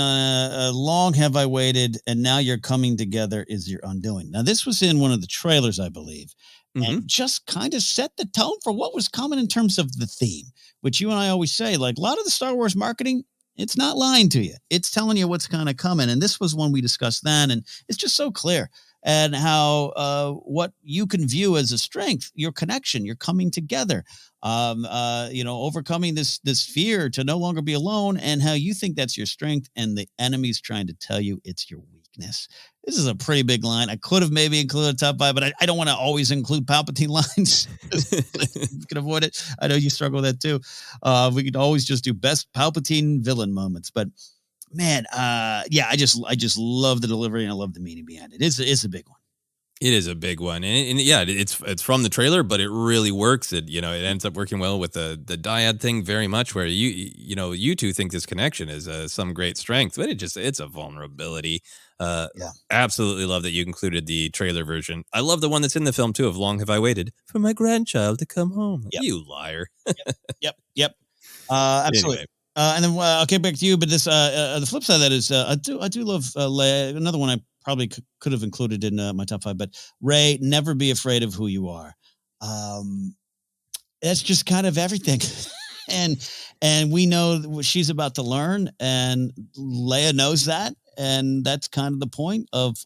long have I waited, and now you're coming together is your undoing. Now, this was in one of the trailers, I believe, and just kind of set the tone for what was coming in terms of the theme, which you and I always say, like a lot of the Star Wars marketing, it's not lying to you. It's telling you what's kind of coming. And this was one we discussed then, and it's just so clear. And how what you can view as a strength, your connection, your coming together, overcoming this fear to no longer be alone, and how you think that's your strength, and the enemy's trying to tell you it's your weakness. This is a pretty big line. I could have maybe included a top 5, but I don't want to always include Palpatine lines. You can avoid it. I know you struggle with that too. We could always just do best Palpatine villain moments, but. Man, I just love the delivery, and I love the meaning behind it. It's a big one. It is a big one, and it's from the trailer, but it really works. It ends up working well with the dyad thing very much. Where you two think this connection is some great strength, but it's a vulnerability. Absolutely love that you included the trailer version. I love the one that's in the film too. Of long have I waited for my grandchild to come home. Yep. You liar. Yep. Absolutely. Anyway. And then I'll get back to you, but this the flip side of that is I do love Leia. Another one I probably could have included in my top 5, but Rey, never be afraid of who you are. That's just kind of everything, and we know what she's about to learn, and Leia knows that, and that's kind of the point of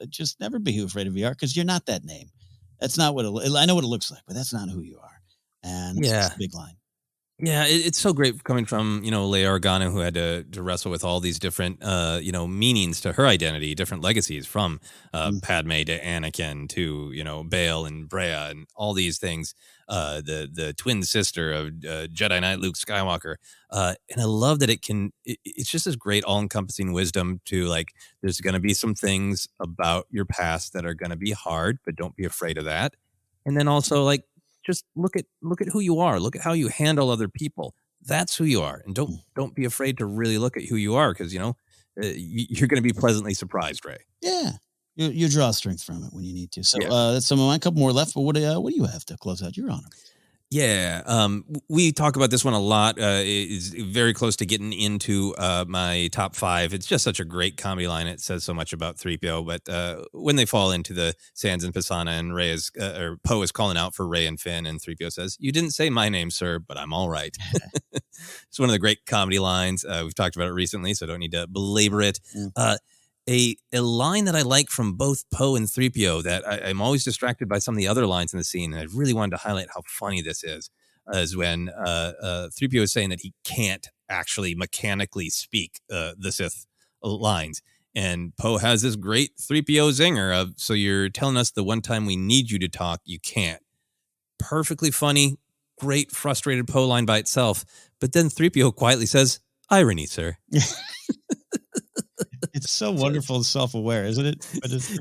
just never be afraid of who you are, because you're not that name. That's not what I know what it looks like, but that's not who you are, and it's a big line. Yeah, it's so great coming from, Leia Organa, who had to wrestle with all these different, meanings to her identity, different legacies from Padme to Anakin to, Bail and Brea and all these things, the twin sister of Jedi Knight Luke Skywalker. And I love that it's just this great all-encompassing wisdom to, like, there's going to be some things about your past that are going to be hard, but don't be afraid of that. And then also, like, just look at who you are. Look at how you handle other people. That's who you are, and don't be afraid to really look at who you are, because you're going to be pleasantly surprised, Ray. Yeah, you draw strength from it when you need to. So that's some of mine. A couple more left, but what do you have to close out your honor? Yeah, we talk about this one a lot. It's very close to getting into my top 5. It's just such a great comedy line. It says so much about Threepio. But when they fall into the sands in Pisana, and Poe is calling out for Rey and Finn, and Threepio says, "You didn't say my name, sir, but I'm all right." It's one of the great comedy lines. We've talked about it recently, so I don't need to belabor it. A line that I like from both Poe and Threepio that I'm always distracted by some of the other lines in the scene, and I really wanted to highlight how funny this is when Threepio is saying that he can't actually mechanically speak the Sith lines. And Poe has this great Threepio zinger of, "So you're telling us the one time we need you to talk, you can't." Perfectly funny, great frustrated Poe line by itself. But then Threepio quietly says, "Irony, sir." It's so wonderful and self-aware, isn't it?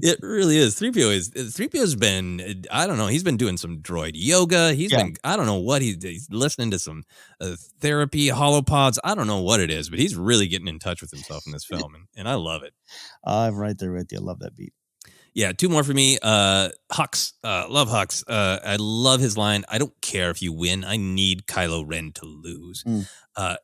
It really is. Threepio's been, I don't know, he's been doing some droid yoga. He's been, I don't know what he's listening to some therapy, holopods. I don't know what it is, but he's really getting in touch with himself in this film, and I love it. I'm right there with you. I love that beat. Yeah, 2 more for me. Hux, love Hux. I love his line. "I don't care if you win. I need Kylo Ren to lose."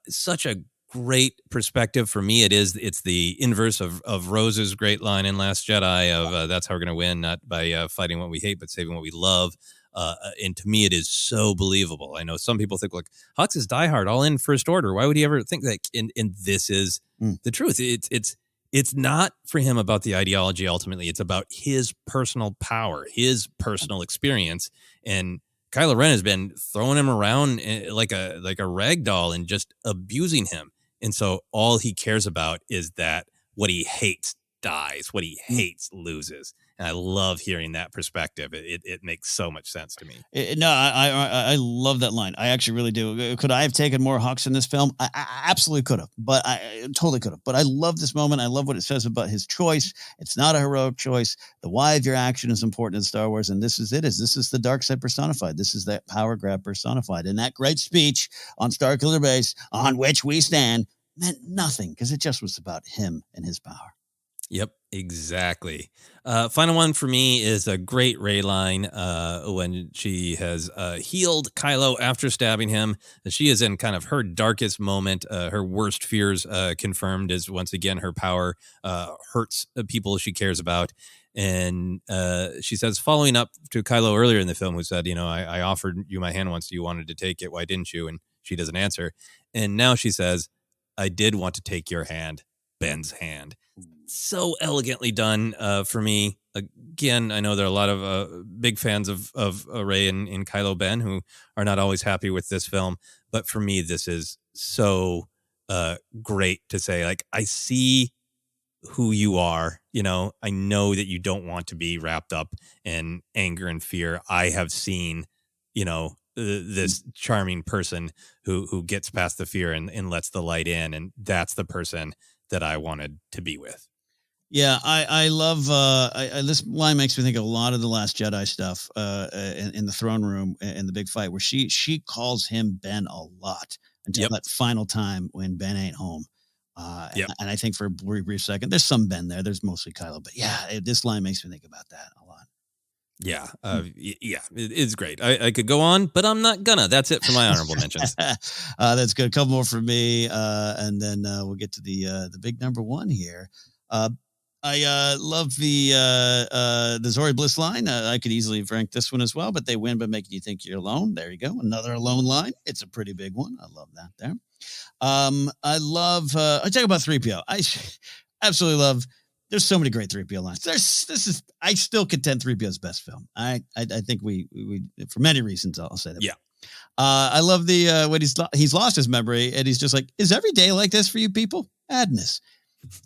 Such a great perspective for me. It's the inverse of Rose's great line in Last Jedi of that's how we're going to win, not by fighting what we hate, but saving what we love. And to me, it is so believable. I know some people think, like, Hux is diehard, all in First Order. Why would he ever think that? And this is the truth. It's not for him about the ideology. Ultimately, it's about his personal power, his personal experience. And Kylo Ren has been throwing him around like a rag doll and just abusing him. And so all he cares about is that what he hates dies, what he hates loses. And I love hearing that perspective. It makes so much sense to me. No, I love that line. I actually really do. Could I have taken more Hux in this film? I absolutely could have, but I totally could have. But I love this moment. I love what it says about his choice. It's not a heroic choice. The why of your action is important in Star Wars, and this is it. This is the dark side personified. This is that power grab personified. And that great speech on Starkiller Base, on which we stand, meant nothing because it just was about him and his power. Yep, exactly. Final one for me is a great Rey line when she has healed Kylo after stabbing him. She is in kind of her darkest moment. Her worst fears confirmed is once again her power hurts people she cares about. And she says, following up to Kylo earlier in the film, who said, I offered you my hand once. You wanted to take it. Why didn't you? And she doesn't answer. And now she says, I did want to take your hand, Ben's hand. So elegantly done for me. Again, I know there are a lot of big fans of Rey and Kylo Ben who are not always happy with this film. But for me, this is so great to say, like, I see who you are. I know that you don't want to be wrapped up in anger and fear. I have seen, this charming person who gets past the fear and lets the light in. And that's the person that I wanted to be with. Yeah, I love this line makes me think of a lot of the Last Jedi stuff in the throne room in the big fight where she calls him Ben a lot until that final time when Ben ain't home. And I think for a brief second, there's some Ben there. There's mostly Kylo, but yeah, this line makes me think about that a lot. Yeah, it's great. I could go on, but I'm not gonna. That's it for my honorable mentions. That's good. A couple more for me, and then we'll get to the big number one here. I love the Zori Bliss line. I could easily have ranked this one as well, but they win by making you think you're alone. There you go. Another alone line. It's a pretty big one. I love that there. I love, I talk about Threepio. I absolutely love, there's so many great Threepio lines. I still contend Threepio's best film. I think we for many reasons, I'll say that. Yeah. I love the, when he's lost his memory and he's just like, is every day like this for you people? Madness.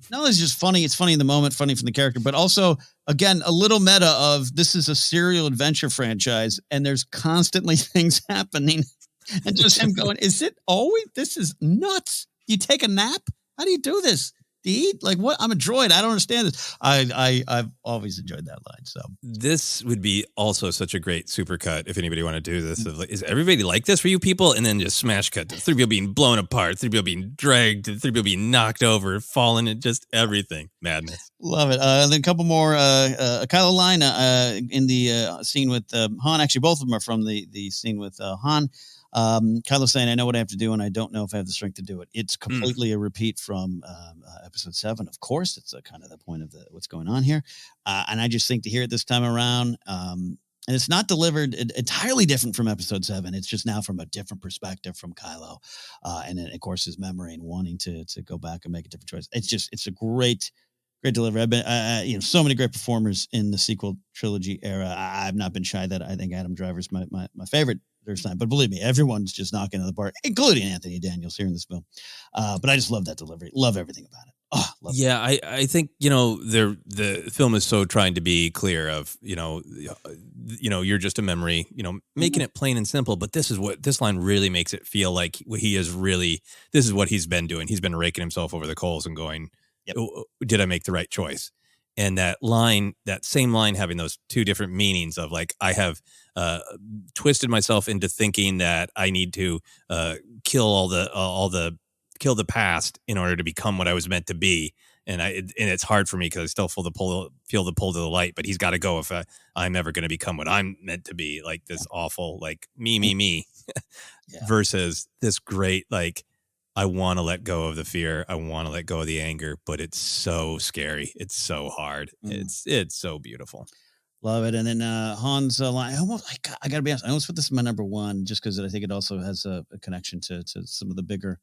No, it's just funny. It's funny in the moment, funny from the character, but also, again, a little meta of this is a serial adventure franchise and there's constantly things happening. And just him going, is it always? This is nuts. You take a nap? How do you do this? Do you eat? Like what? I'm a droid. I don't understand this. I've always enjoyed that line. So this would be also such a great supercut if anybody want to do this. Is everybody like this for you people? And then just smash cut to Threepio being blown apart, Threepio being dragged, Threepio being knocked over, falling, and just everything. Madness. Love it. Then a couple more a Kylo line in the scene with Han. Actually, both of them are from the scene with Han. Kylo saying, I know what I have to do, and I don't know if I have the strength to do it. It's completely a repeat from episode 7. Of course, it's kind of the point of what's going on here. And I just think to hear it this time around, and it's not delivered entirely different from episode 7. It's just now from a different perspective from Kylo. And then, of course, his memory and wanting to go back and make a different choice. It's a great delivery. I've been, so many great performers in the sequel trilogy era. I've not been shy that I think Adam Driver's my favorite. There's time, but believe me, everyone's just knocking out of the park, including Anthony Daniels here in this film. But I just love that delivery. Love everything about it. Oh, love it. I think the film is so trying to be clear of you're just a memory. Making it plain and simple. But this line really makes it feel like he is really. This is what he's been doing. He's been raking himself over the coals and going, yep. Did I make the right choice? And that same line having those two different meanings of like, I have twisted myself into thinking that I need to kill kill the past in order to become what I was meant to be. And it's hard for me because I still feel the pull to the light, but he's got to go if I'm ever going to become what I'm meant to be, like this awful, like me versus this great, like, I want to let go of the fear. I want to let go of the anger, but it's so scary. It's so hard. It's so beautiful. Love it. And then Han's line, I got to be honest, I almost put this in my number one just because I think it also has a connection to some of the bigger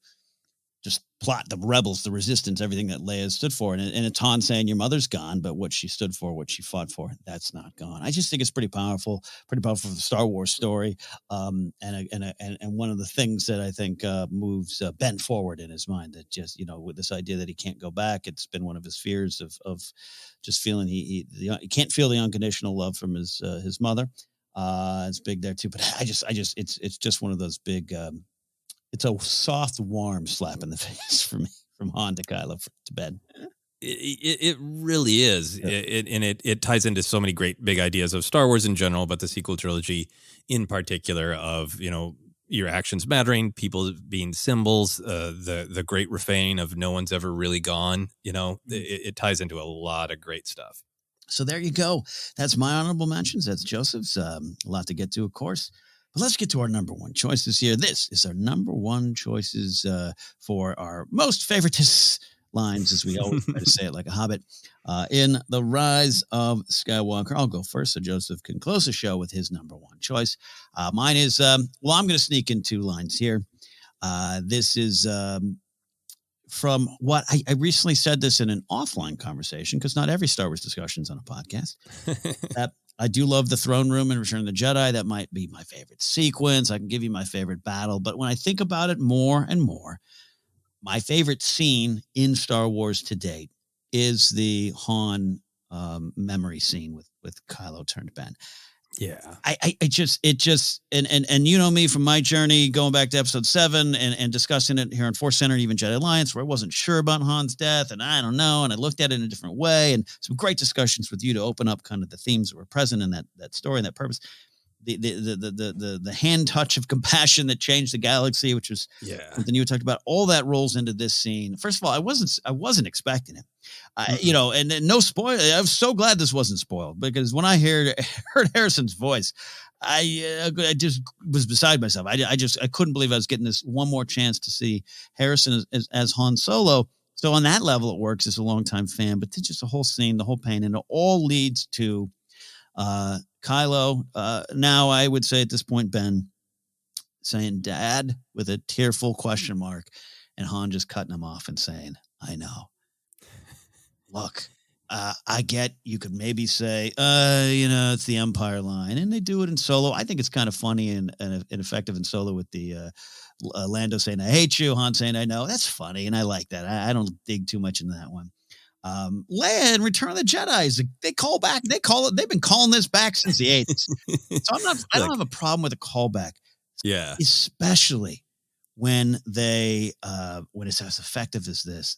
just plot the rebels, the resistance, everything that Leia stood for. And it's Han saying your mother's gone, but what she stood for, what she fought for, that's not gone. I just think it's pretty powerful for the Star Wars story. And one of the things that I think moves Ben forward in his mind, that just, with this idea that he can't go back, it's been one of his fears of just feeling he can't feel the unconditional love from his mother. It's big there too, but it's just one of those big, it's a soft, warm slap in the face for me, from Han to Kylo to Ben. It really is. Yeah. It ties into so many great big ideas of Star Wars in general, but the sequel trilogy in particular, of, your actions mattering, people being symbols, the great refrain of no one's ever really gone. It ties into a lot of great stuff. So there you go. That's my honorable mentions. That's Joseph's. A lot to get to, of course. But let's get to our number one choices here. This is our number one choices for our most favoritist lines, as we always try to say it like a hobbit, in The Rise of Skywalker. I'll go first so Joseph can close the show with his number one choice. Mine is, I'm going to sneak in two lines here. This is from what I recently said this in an offline conversation, because not every Star Wars discussion is on a podcast. I do love the throne room in Return of the Jedi. That might be my favorite sequence. I can give you my favorite battle. But when I think about it more and more, my favorite scene in Star Wars to date is the Han memory scene with Kylo turned Ben. Yeah. And me from my journey going back to episode 7 and discussing it here on Force Center and even Jedi Alliance, where I wasn't sure about Han's death and I don't know. And I looked at it in a different way, and some great discussions with you to open up kind of the themes that were present in that story and that purpose. The hand touch of compassion that changed the galaxy, which was something you talked about. All that rolls into this scene. First of all, I wasn't expecting it. And no spoil. I was so glad this wasn't spoiled, because when I heard Harrison's voice, I just was beside myself. I couldn't believe I was getting this one more chance to see Harrison as Han Solo. So on that level, it works as a longtime fan. But just the whole scene, the whole pain, and it all leads to Kylo. Now I would say at this point, Ben saying "Dad" with a tearful question mark, and Han just cutting him off and saying, "I know. Look, I get you could maybe say, it's the Empire line," and they do it in Solo. I think it's kind of funny and effective in Solo with the Lando saying, "I hate you," Han saying, "I know." That's funny, and I like that. I don't dig too much into that one. Leia in Return of the Jedi, they call back. They've been calling this back since the 80s. So I don't have a problem with a callback. Yeah. Especially when when it's as effective as this.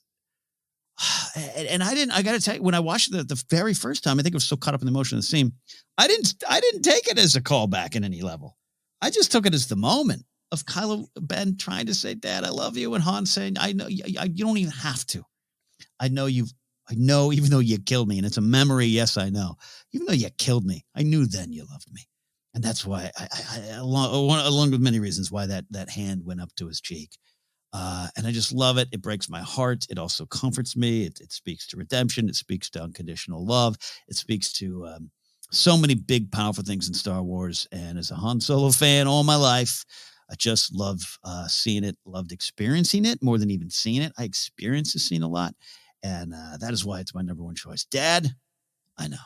And I got to tell you, when I watched it the very first time, I think I was so caught up in the emotion of the scene. I didn't take it as a callback in any level. I just took it as the moment of Kylo Ben trying to say, "Dad, I love you," and Han saying, "I know you don't even have to. I know, even though you killed me," and it's a memory. Yes, I know. Even though you killed me, I knew then you loved me. And that's why along with many reasons why that hand went up to his cheek. And I just love it. It breaks my heart. It also comforts me. It speaks to redemption. It speaks to unconditional love. It speaks to so many big, powerful things in Star Wars. And as a Han Solo fan all my life, I just love seeing it, loved experiencing it more than even seeing it. I experienced the scene a lot. And that is why it's my number one choice. Dad, I know.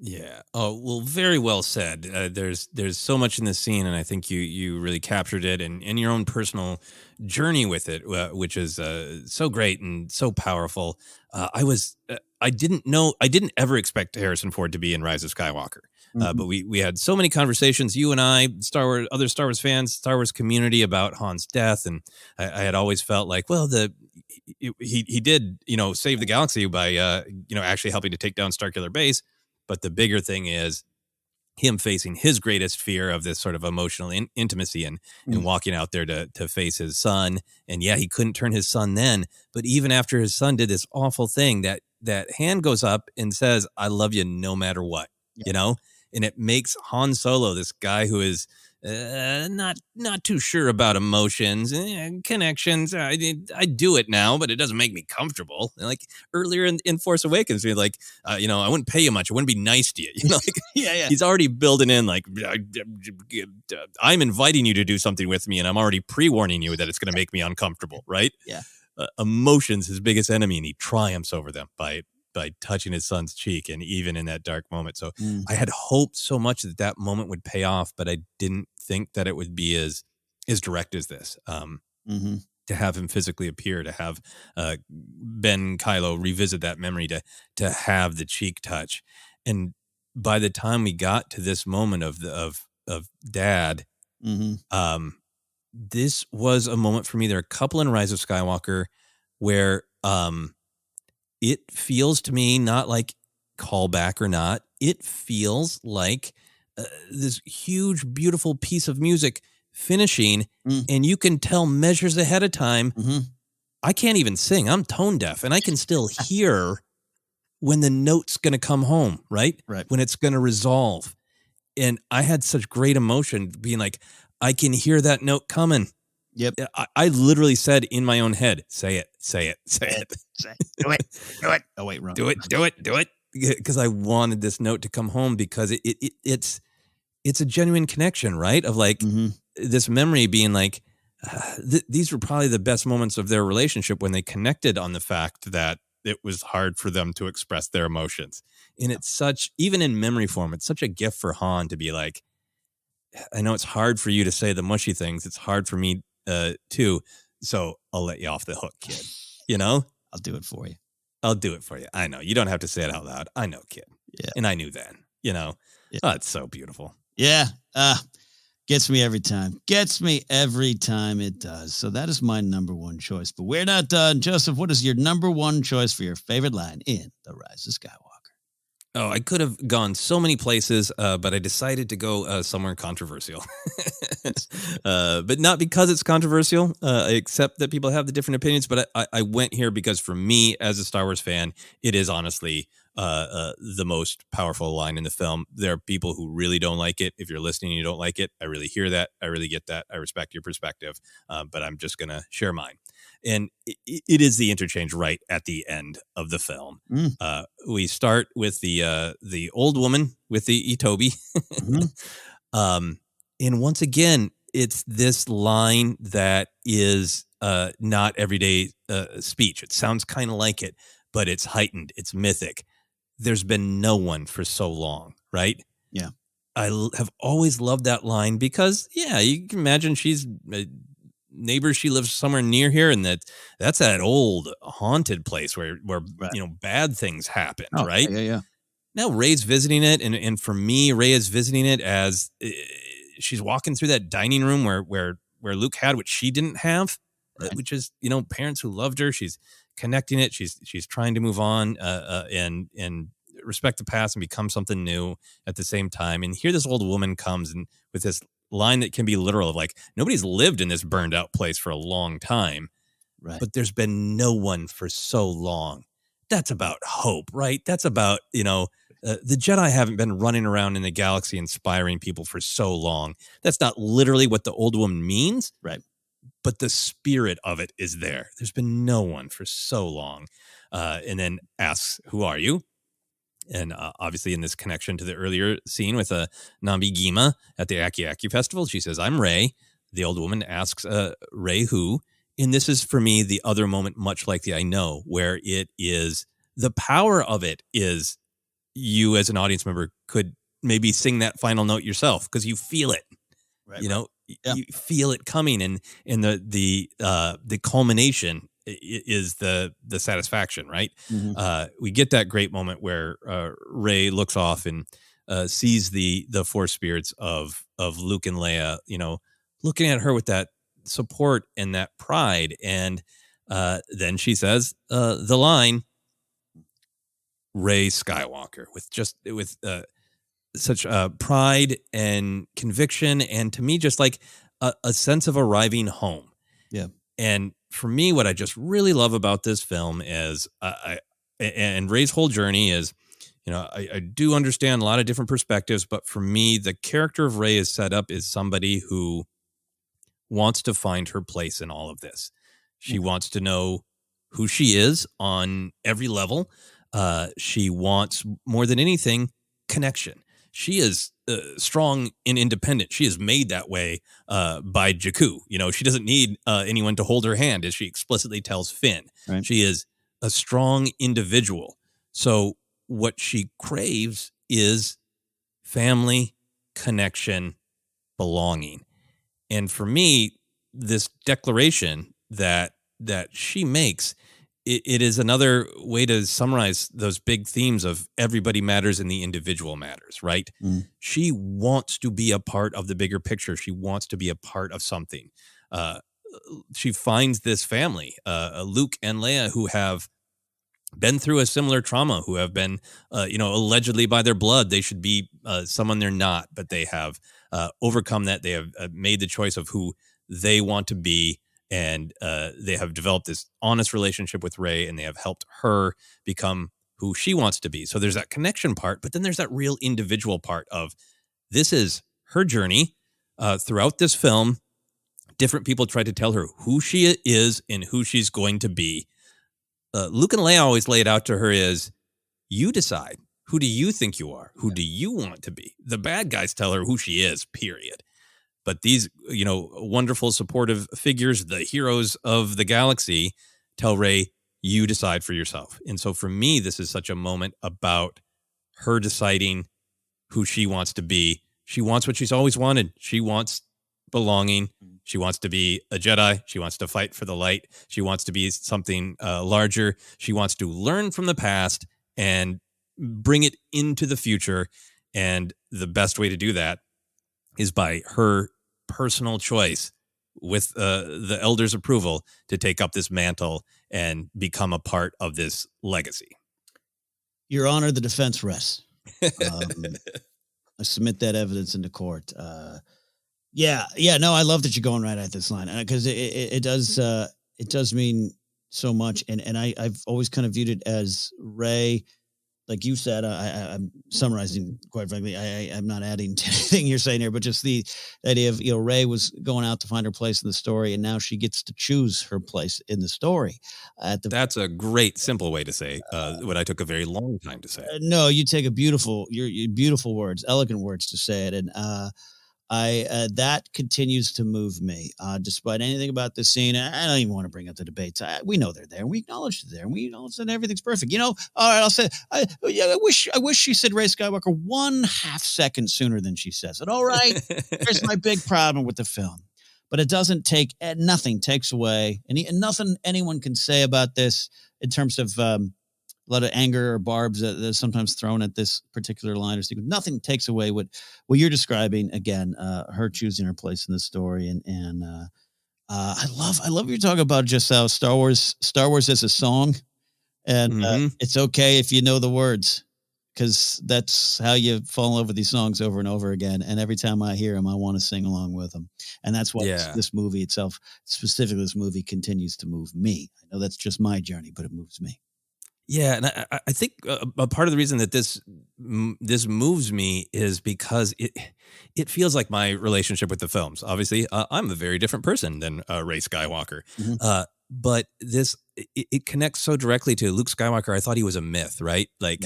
Yeah. Oh, well, very well said. There's so much in this scene, and I think you really captured it, and your own personal journey with it, which is so great and so powerful. I didn't ever expect Harrison Ford to be in Rise of Skywalker. But we had so many conversations, you and I, other Star Wars fans, Star Wars community, about Han's death, and I had always felt like, well, he did save the galaxy by actually helping to take down Starkiller Base. But the bigger thing is him facing his greatest fear of this sort of emotional intimacy and walking out there to face his son. And yeah, he couldn't turn his son then, but even after his son did this awful thing, that hand goes up and says, "I love you no matter what," and it makes Han Solo, this guy who is not too sure about emotions, connections. I do it now, but it doesn't make me comfortable. And like earlier in Force Awakens, you're like, I wouldn't pay you much. I wouldn't be nice to you. Like, yeah. He's already building in like, I'm inviting you to do something with me, and I'm already pre-warning you that it's going to make me uncomfortable, right? Yeah. Emotion's his biggest enemy, and he triumphs over them by touching his son's cheek, and even in that dark moment. So I had hoped so much that moment would pay off, but I didn't think that it would be as direct as this. To have him physically appear, to have Ben Kylo revisit that memory, to have the cheek touch. And by the time we got to this moment of Dad, this was a moment for me. There are a couple in Rise of Skywalker where it feels to me not like callback or not. It feels like this huge, beautiful piece of music finishing, and you can tell measures ahead of time. I can't even sing. I'm tone deaf, and I can still hear when the note's going to come home, right? When it's going to resolve. And I had such great emotion being like, I can hear that note coming. Yep. I literally said in my own head, say it. Do it. Oh, wait, wrong. Do it. Because I wanted this note to come home, because it's a genuine connection, right? Of like this memory being like, these were probably the best moments of their relationship, when they connected on the fact that it was hard for them to express their emotions. And it's such, even in memory form, it's such a gift for Han to be like, I know it's hard for you to say the mushy things. It's hard for me too. So I'll let you off the hook, kid. I'll do it for you. I'll do it for you. I know. You don't have to say it out loud. I know, kid. Yeah. And I knew then, Yeah. Oh, it's so beautiful. Yeah. Gets me every time. It does. So that is my number one choice. But we're not done. Joseph, what is your number one choice for your favorite line in The Rise of Skywalker? Oh, I could have gone so many places, but I decided to go somewhere controversial. But not because it's controversial, except that people have the different opinions. But I went here because for me, as a Star Wars fan, it is honestly the most powerful line in the film. There are people who really don't like it. If you're listening and you don't like it, I really hear that. I really get that. I respect your perspective, but I'm just going to share mine. And it is the interchange right at the end of the film. We start with the old woman with the Itobi. And once again, it's this line that is not everyday speech. It sounds kind of like it, but it's heightened. It's mythic. There's been no one for so long, right? Yeah. I have always loved that line because, yeah, you can imagine she's a neighbor. She lives somewhere near here, and that's that old haunted place where right. Bad things happen, right? Yeah. Now Rey's visiting it, and for me, Rey is visiting it as she's walking through that dining room where Luke had, which she didn't have, right. Which is parents who loved her. She's connecting it. She's trying to move on and respect the past and become something new at the same time. And here this old woman comes and with this line that can be literal of like, nobody's lived in this burned out place for a long time, right? But there's been no one for so long. That's about hope, right? That's about, the Jedi haven't been running around in the galaxy inspiring people for so long. That's not literally what the old woman means, right? But the spirit of it is there. There's been no one for so long. And then asks, who are you? And obviously in this connection to the earlier scene with Nambi Gima at the Aki Aki Festival, she says, I'm Rey. The old woman asks Rey who? And this is for me the other moment, much like the I Know, where it is the power of it is you as an audience member could maybe sing that final note yourself because you feel it. Right, You feel it coming, and the culmination is the satisfaction, right? Mm-hmm. We get that great moment where Rey looks off and sees the force spirits of Luke and Leia, looking at her with that support and that pride, and then she says the line, Rey Skywalker, with such pride and conviction, and to me, just like a sense of arriving home. Yeah. And for me, what I just really love about this film is, and Rey's whole journey is, I do understand a lot of different perspectives, but for me, the character of Rey is set up as somebody who wants to find her place in all of this. She wants to know who she is on every level. She wants, more than anything, connection. She is strong and independent. She is made that way by Jakku. She doesn't need anyone to hold her hand, as she explicitly tells Finn. Right. She is a strong individual. So what she craves is family, connection, belonging. And for me, this declaration that she makes, it is another way to summarize those big themes of everybody matters and the individual matters, right? She wants to be a part of the bigger picture. She wants to be a part of something. She finds this family, Luke and Leia, who have been through a similar trauma, who have been, allegedly by their blood, they should be someone they're not, but they have overcome that. They have made the choice of who they want to be. And they have developed this honest relationship with Rey, and they have helped her become who she wants to be. So there's that connection part, but then there's that real individual part of this is her journey throughout this film. Different people try to tell her who she is and who she's going to be. Luke and Leia always lay it out to her as, you decide. Who do you think you are? Who do you want to be? The bad guys tell her who she is, period. But these, wonderful supportive figures, the heroes of the galaxy, tell Rey, you decide for yourself. And so for me, this is such a moment about her deciding who she wants to be. She wants what she's always wanted. She wants belonging. She wants to be a Jedi. She wants to fight for the light. She wants to be something larger. She wants to learn from the past and bring it into the future. And the best way to do that is by her personal choice, with the elders' approval, to take up this mantle and become a part of this legacy. Your Honor, the defense rests. I submit that evidence into court. No, I love that you're going right at this line, because it does mean so much, and I've always kind of viewed it as Rey. Like you said, I'm summarizing, quite frankly. I'm not adding to anything you're saying here, but just the idea of, Rey was going out to find her place in the story, and now she gets to choose her place in the story. That's a great, simple way to say what I took a very long time to say. No, you take your beautiful words, elegant words to say it, and that continues to move me, despite anything about this scene. I don't even want to bring up the debates. We know they're there, and we acknowledge they're there, and we acknowledge that everything's perfect. All right, I'll say, I wish she said Rey Skywalker 1/2 second sooner than she says it. All right, here's my big problem with the film, but it doesn't take, nothing takes away, and nothing anyone can say about this in terms of a lot of anger or barbs that are sometimes thrown at this particular line or sequence. Nothing takes away what you're describing. Again, her choosing her place in the story, and I love what you're talking about, just how Star Wars is a song, and it's okay if you know the words, because that's how you fall in love with these songs over and over again. And every time I hear them, I want to sing along with them, and that's why this movie itself, specifically this movie, continues to move me. I know that's just my journey, but it moves me. Yeah, and I think a part of the reason that this moves me is because it feels like my relationship with the films. Obviously, I'm a very different person than Rey Skywalker, but it connects so directly to Luke Skywalker. I thought he was a myth, right? Like,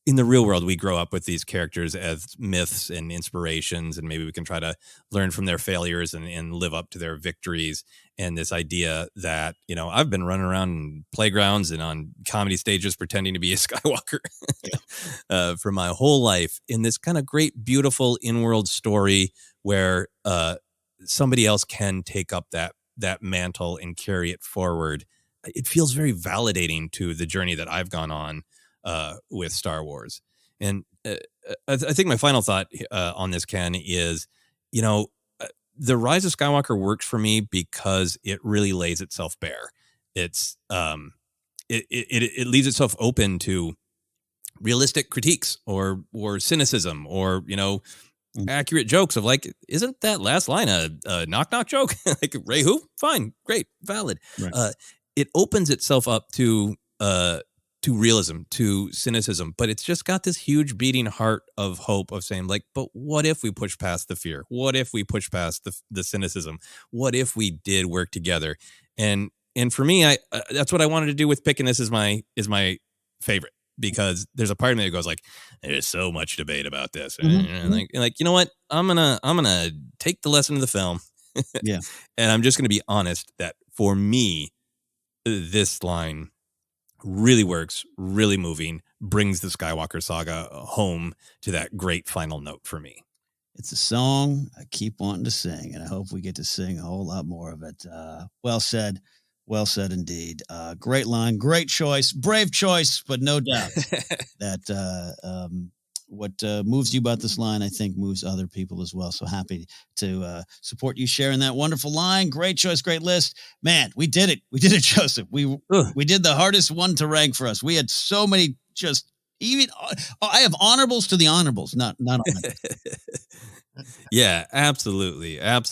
in the real world, we grow up with these characters as myths and inspirations, and maybe we can try to learn from their failures and live up to their victories. And this idea that, I've been running around in playgrounds and on comedy stages pretending to be a Skywalker for my whole life, in this kind of great, beautiful in-world story where somebody else can take up that mantle and carry it forward. It feels very validating to the journey that I've gone on with Star Wars. And I think my final thought on this, Ken, is, the Rise of Skywalker works for me because it really lays itself bare. It's it leaves itself open to realistic critiques or cynicism or accurate jokes of, like, isn't that last line a knock joke? Like, Rey who? Fine, great, valid. Right. It opens itself up to to realism, to cynicism, but it's just got this huge beating heart of hope of saying, like, but what if we push past the fear? What if we push past the cynicism? What if we did work together? And for me, I that's what I wanted to do with picking this as my favorite, because there's a part of me that goes like, there's so much debate about this. And like, you know what? I'm gonna take the lesson of the film. Yeah. And I'm just gonna be honest that for me, this line really works, really moving, brings the Skywalker saga home to that great final note for me. It's a song I keep wanting to sing, and I hope we get to sing a whole lot more of it. Well said indeed. Great line, great choice, brave choice, but no doubt that what moves you about this line, I think, moves other people as well. So happy to support you sharing that wonderful line. Great choice, great list. Man, we did it. We did it, Joseph. We did the hardest one to rank for us. We had so many I have honorables to the honorables, not honorables. Yeah, absolutely. A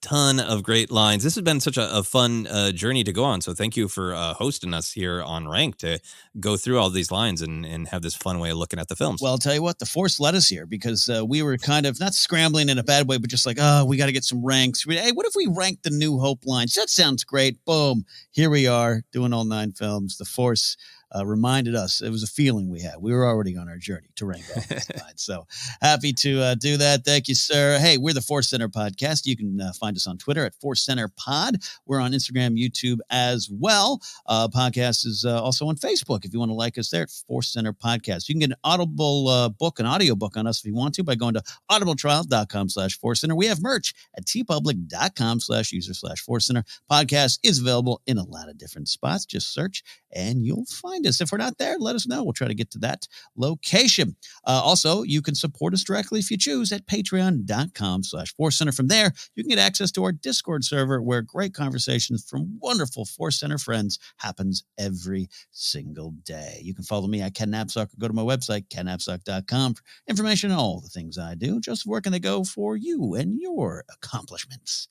ton of great lines. This has been such a fun journey to go on. So thank you for hosting us here on Rank to go through all these lines and have this fun way of looking at the films. Well, I'll tell you what, the Force led us here because we were kind of not scrambling in a bad way, but just like, we got to get some ranks. Hey, what if we rank the New Hope lines? That sounds great. Boom. Here we are doing all 9 films. The Force reminded us. It was a feeling we had. We were already on our journey to rank all these lines. So happy to do that. Thank you, sir. Hey, we're the Force Center Podcast. You can find us on Twitter at Force Center Pod. We're on Instagram, YouTube as well. Podcast is also on Facebook if you want to like us there at Force Center Podcast. You can get an Audible book, an audio book on us if you want to by going to audibletrial.com/Force Center. We have merch at tpublic.com/user/Force Center. Podcast is available in a lot of different spots. Just search and you'll find us. If we're not there, let us know. We'll try to get to that location. Also, you can support us directly if you choose at patreon.com/Force Center. From there, you can get access to our Discord server where great conversations from wonderful Force Center friends happens every single day. You can follow me at Ken Napzok or go to my website, kennapzok.com, for information on all the things I do. Just where can they go for you and your accomplishments?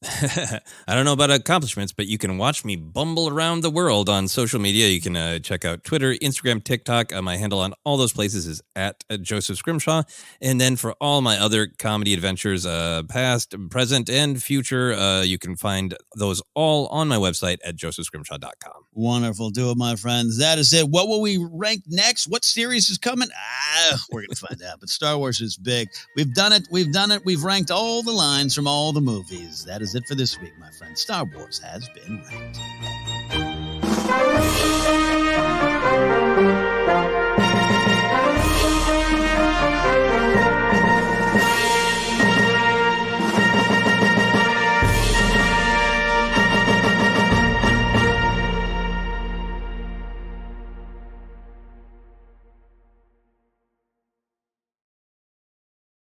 I don't know about accomplishments, but you can watch me bumble around the world on social media. You can check out Twitter, Instagram, TikTok. My handle on all those places is at Joseph Scrimshaw. And then for all my other comedy adventures, past, present, and future, you can find those all on my website at josephscrimshaw.com. Wonderful. Do it, my friends. That is it. What will we rank next? What series is coming? We're going to find out. But Star Wars is big. We've done it. We've ranked all the lines from all the movies. That is it for this week, my friend. Star Wars has been ranked.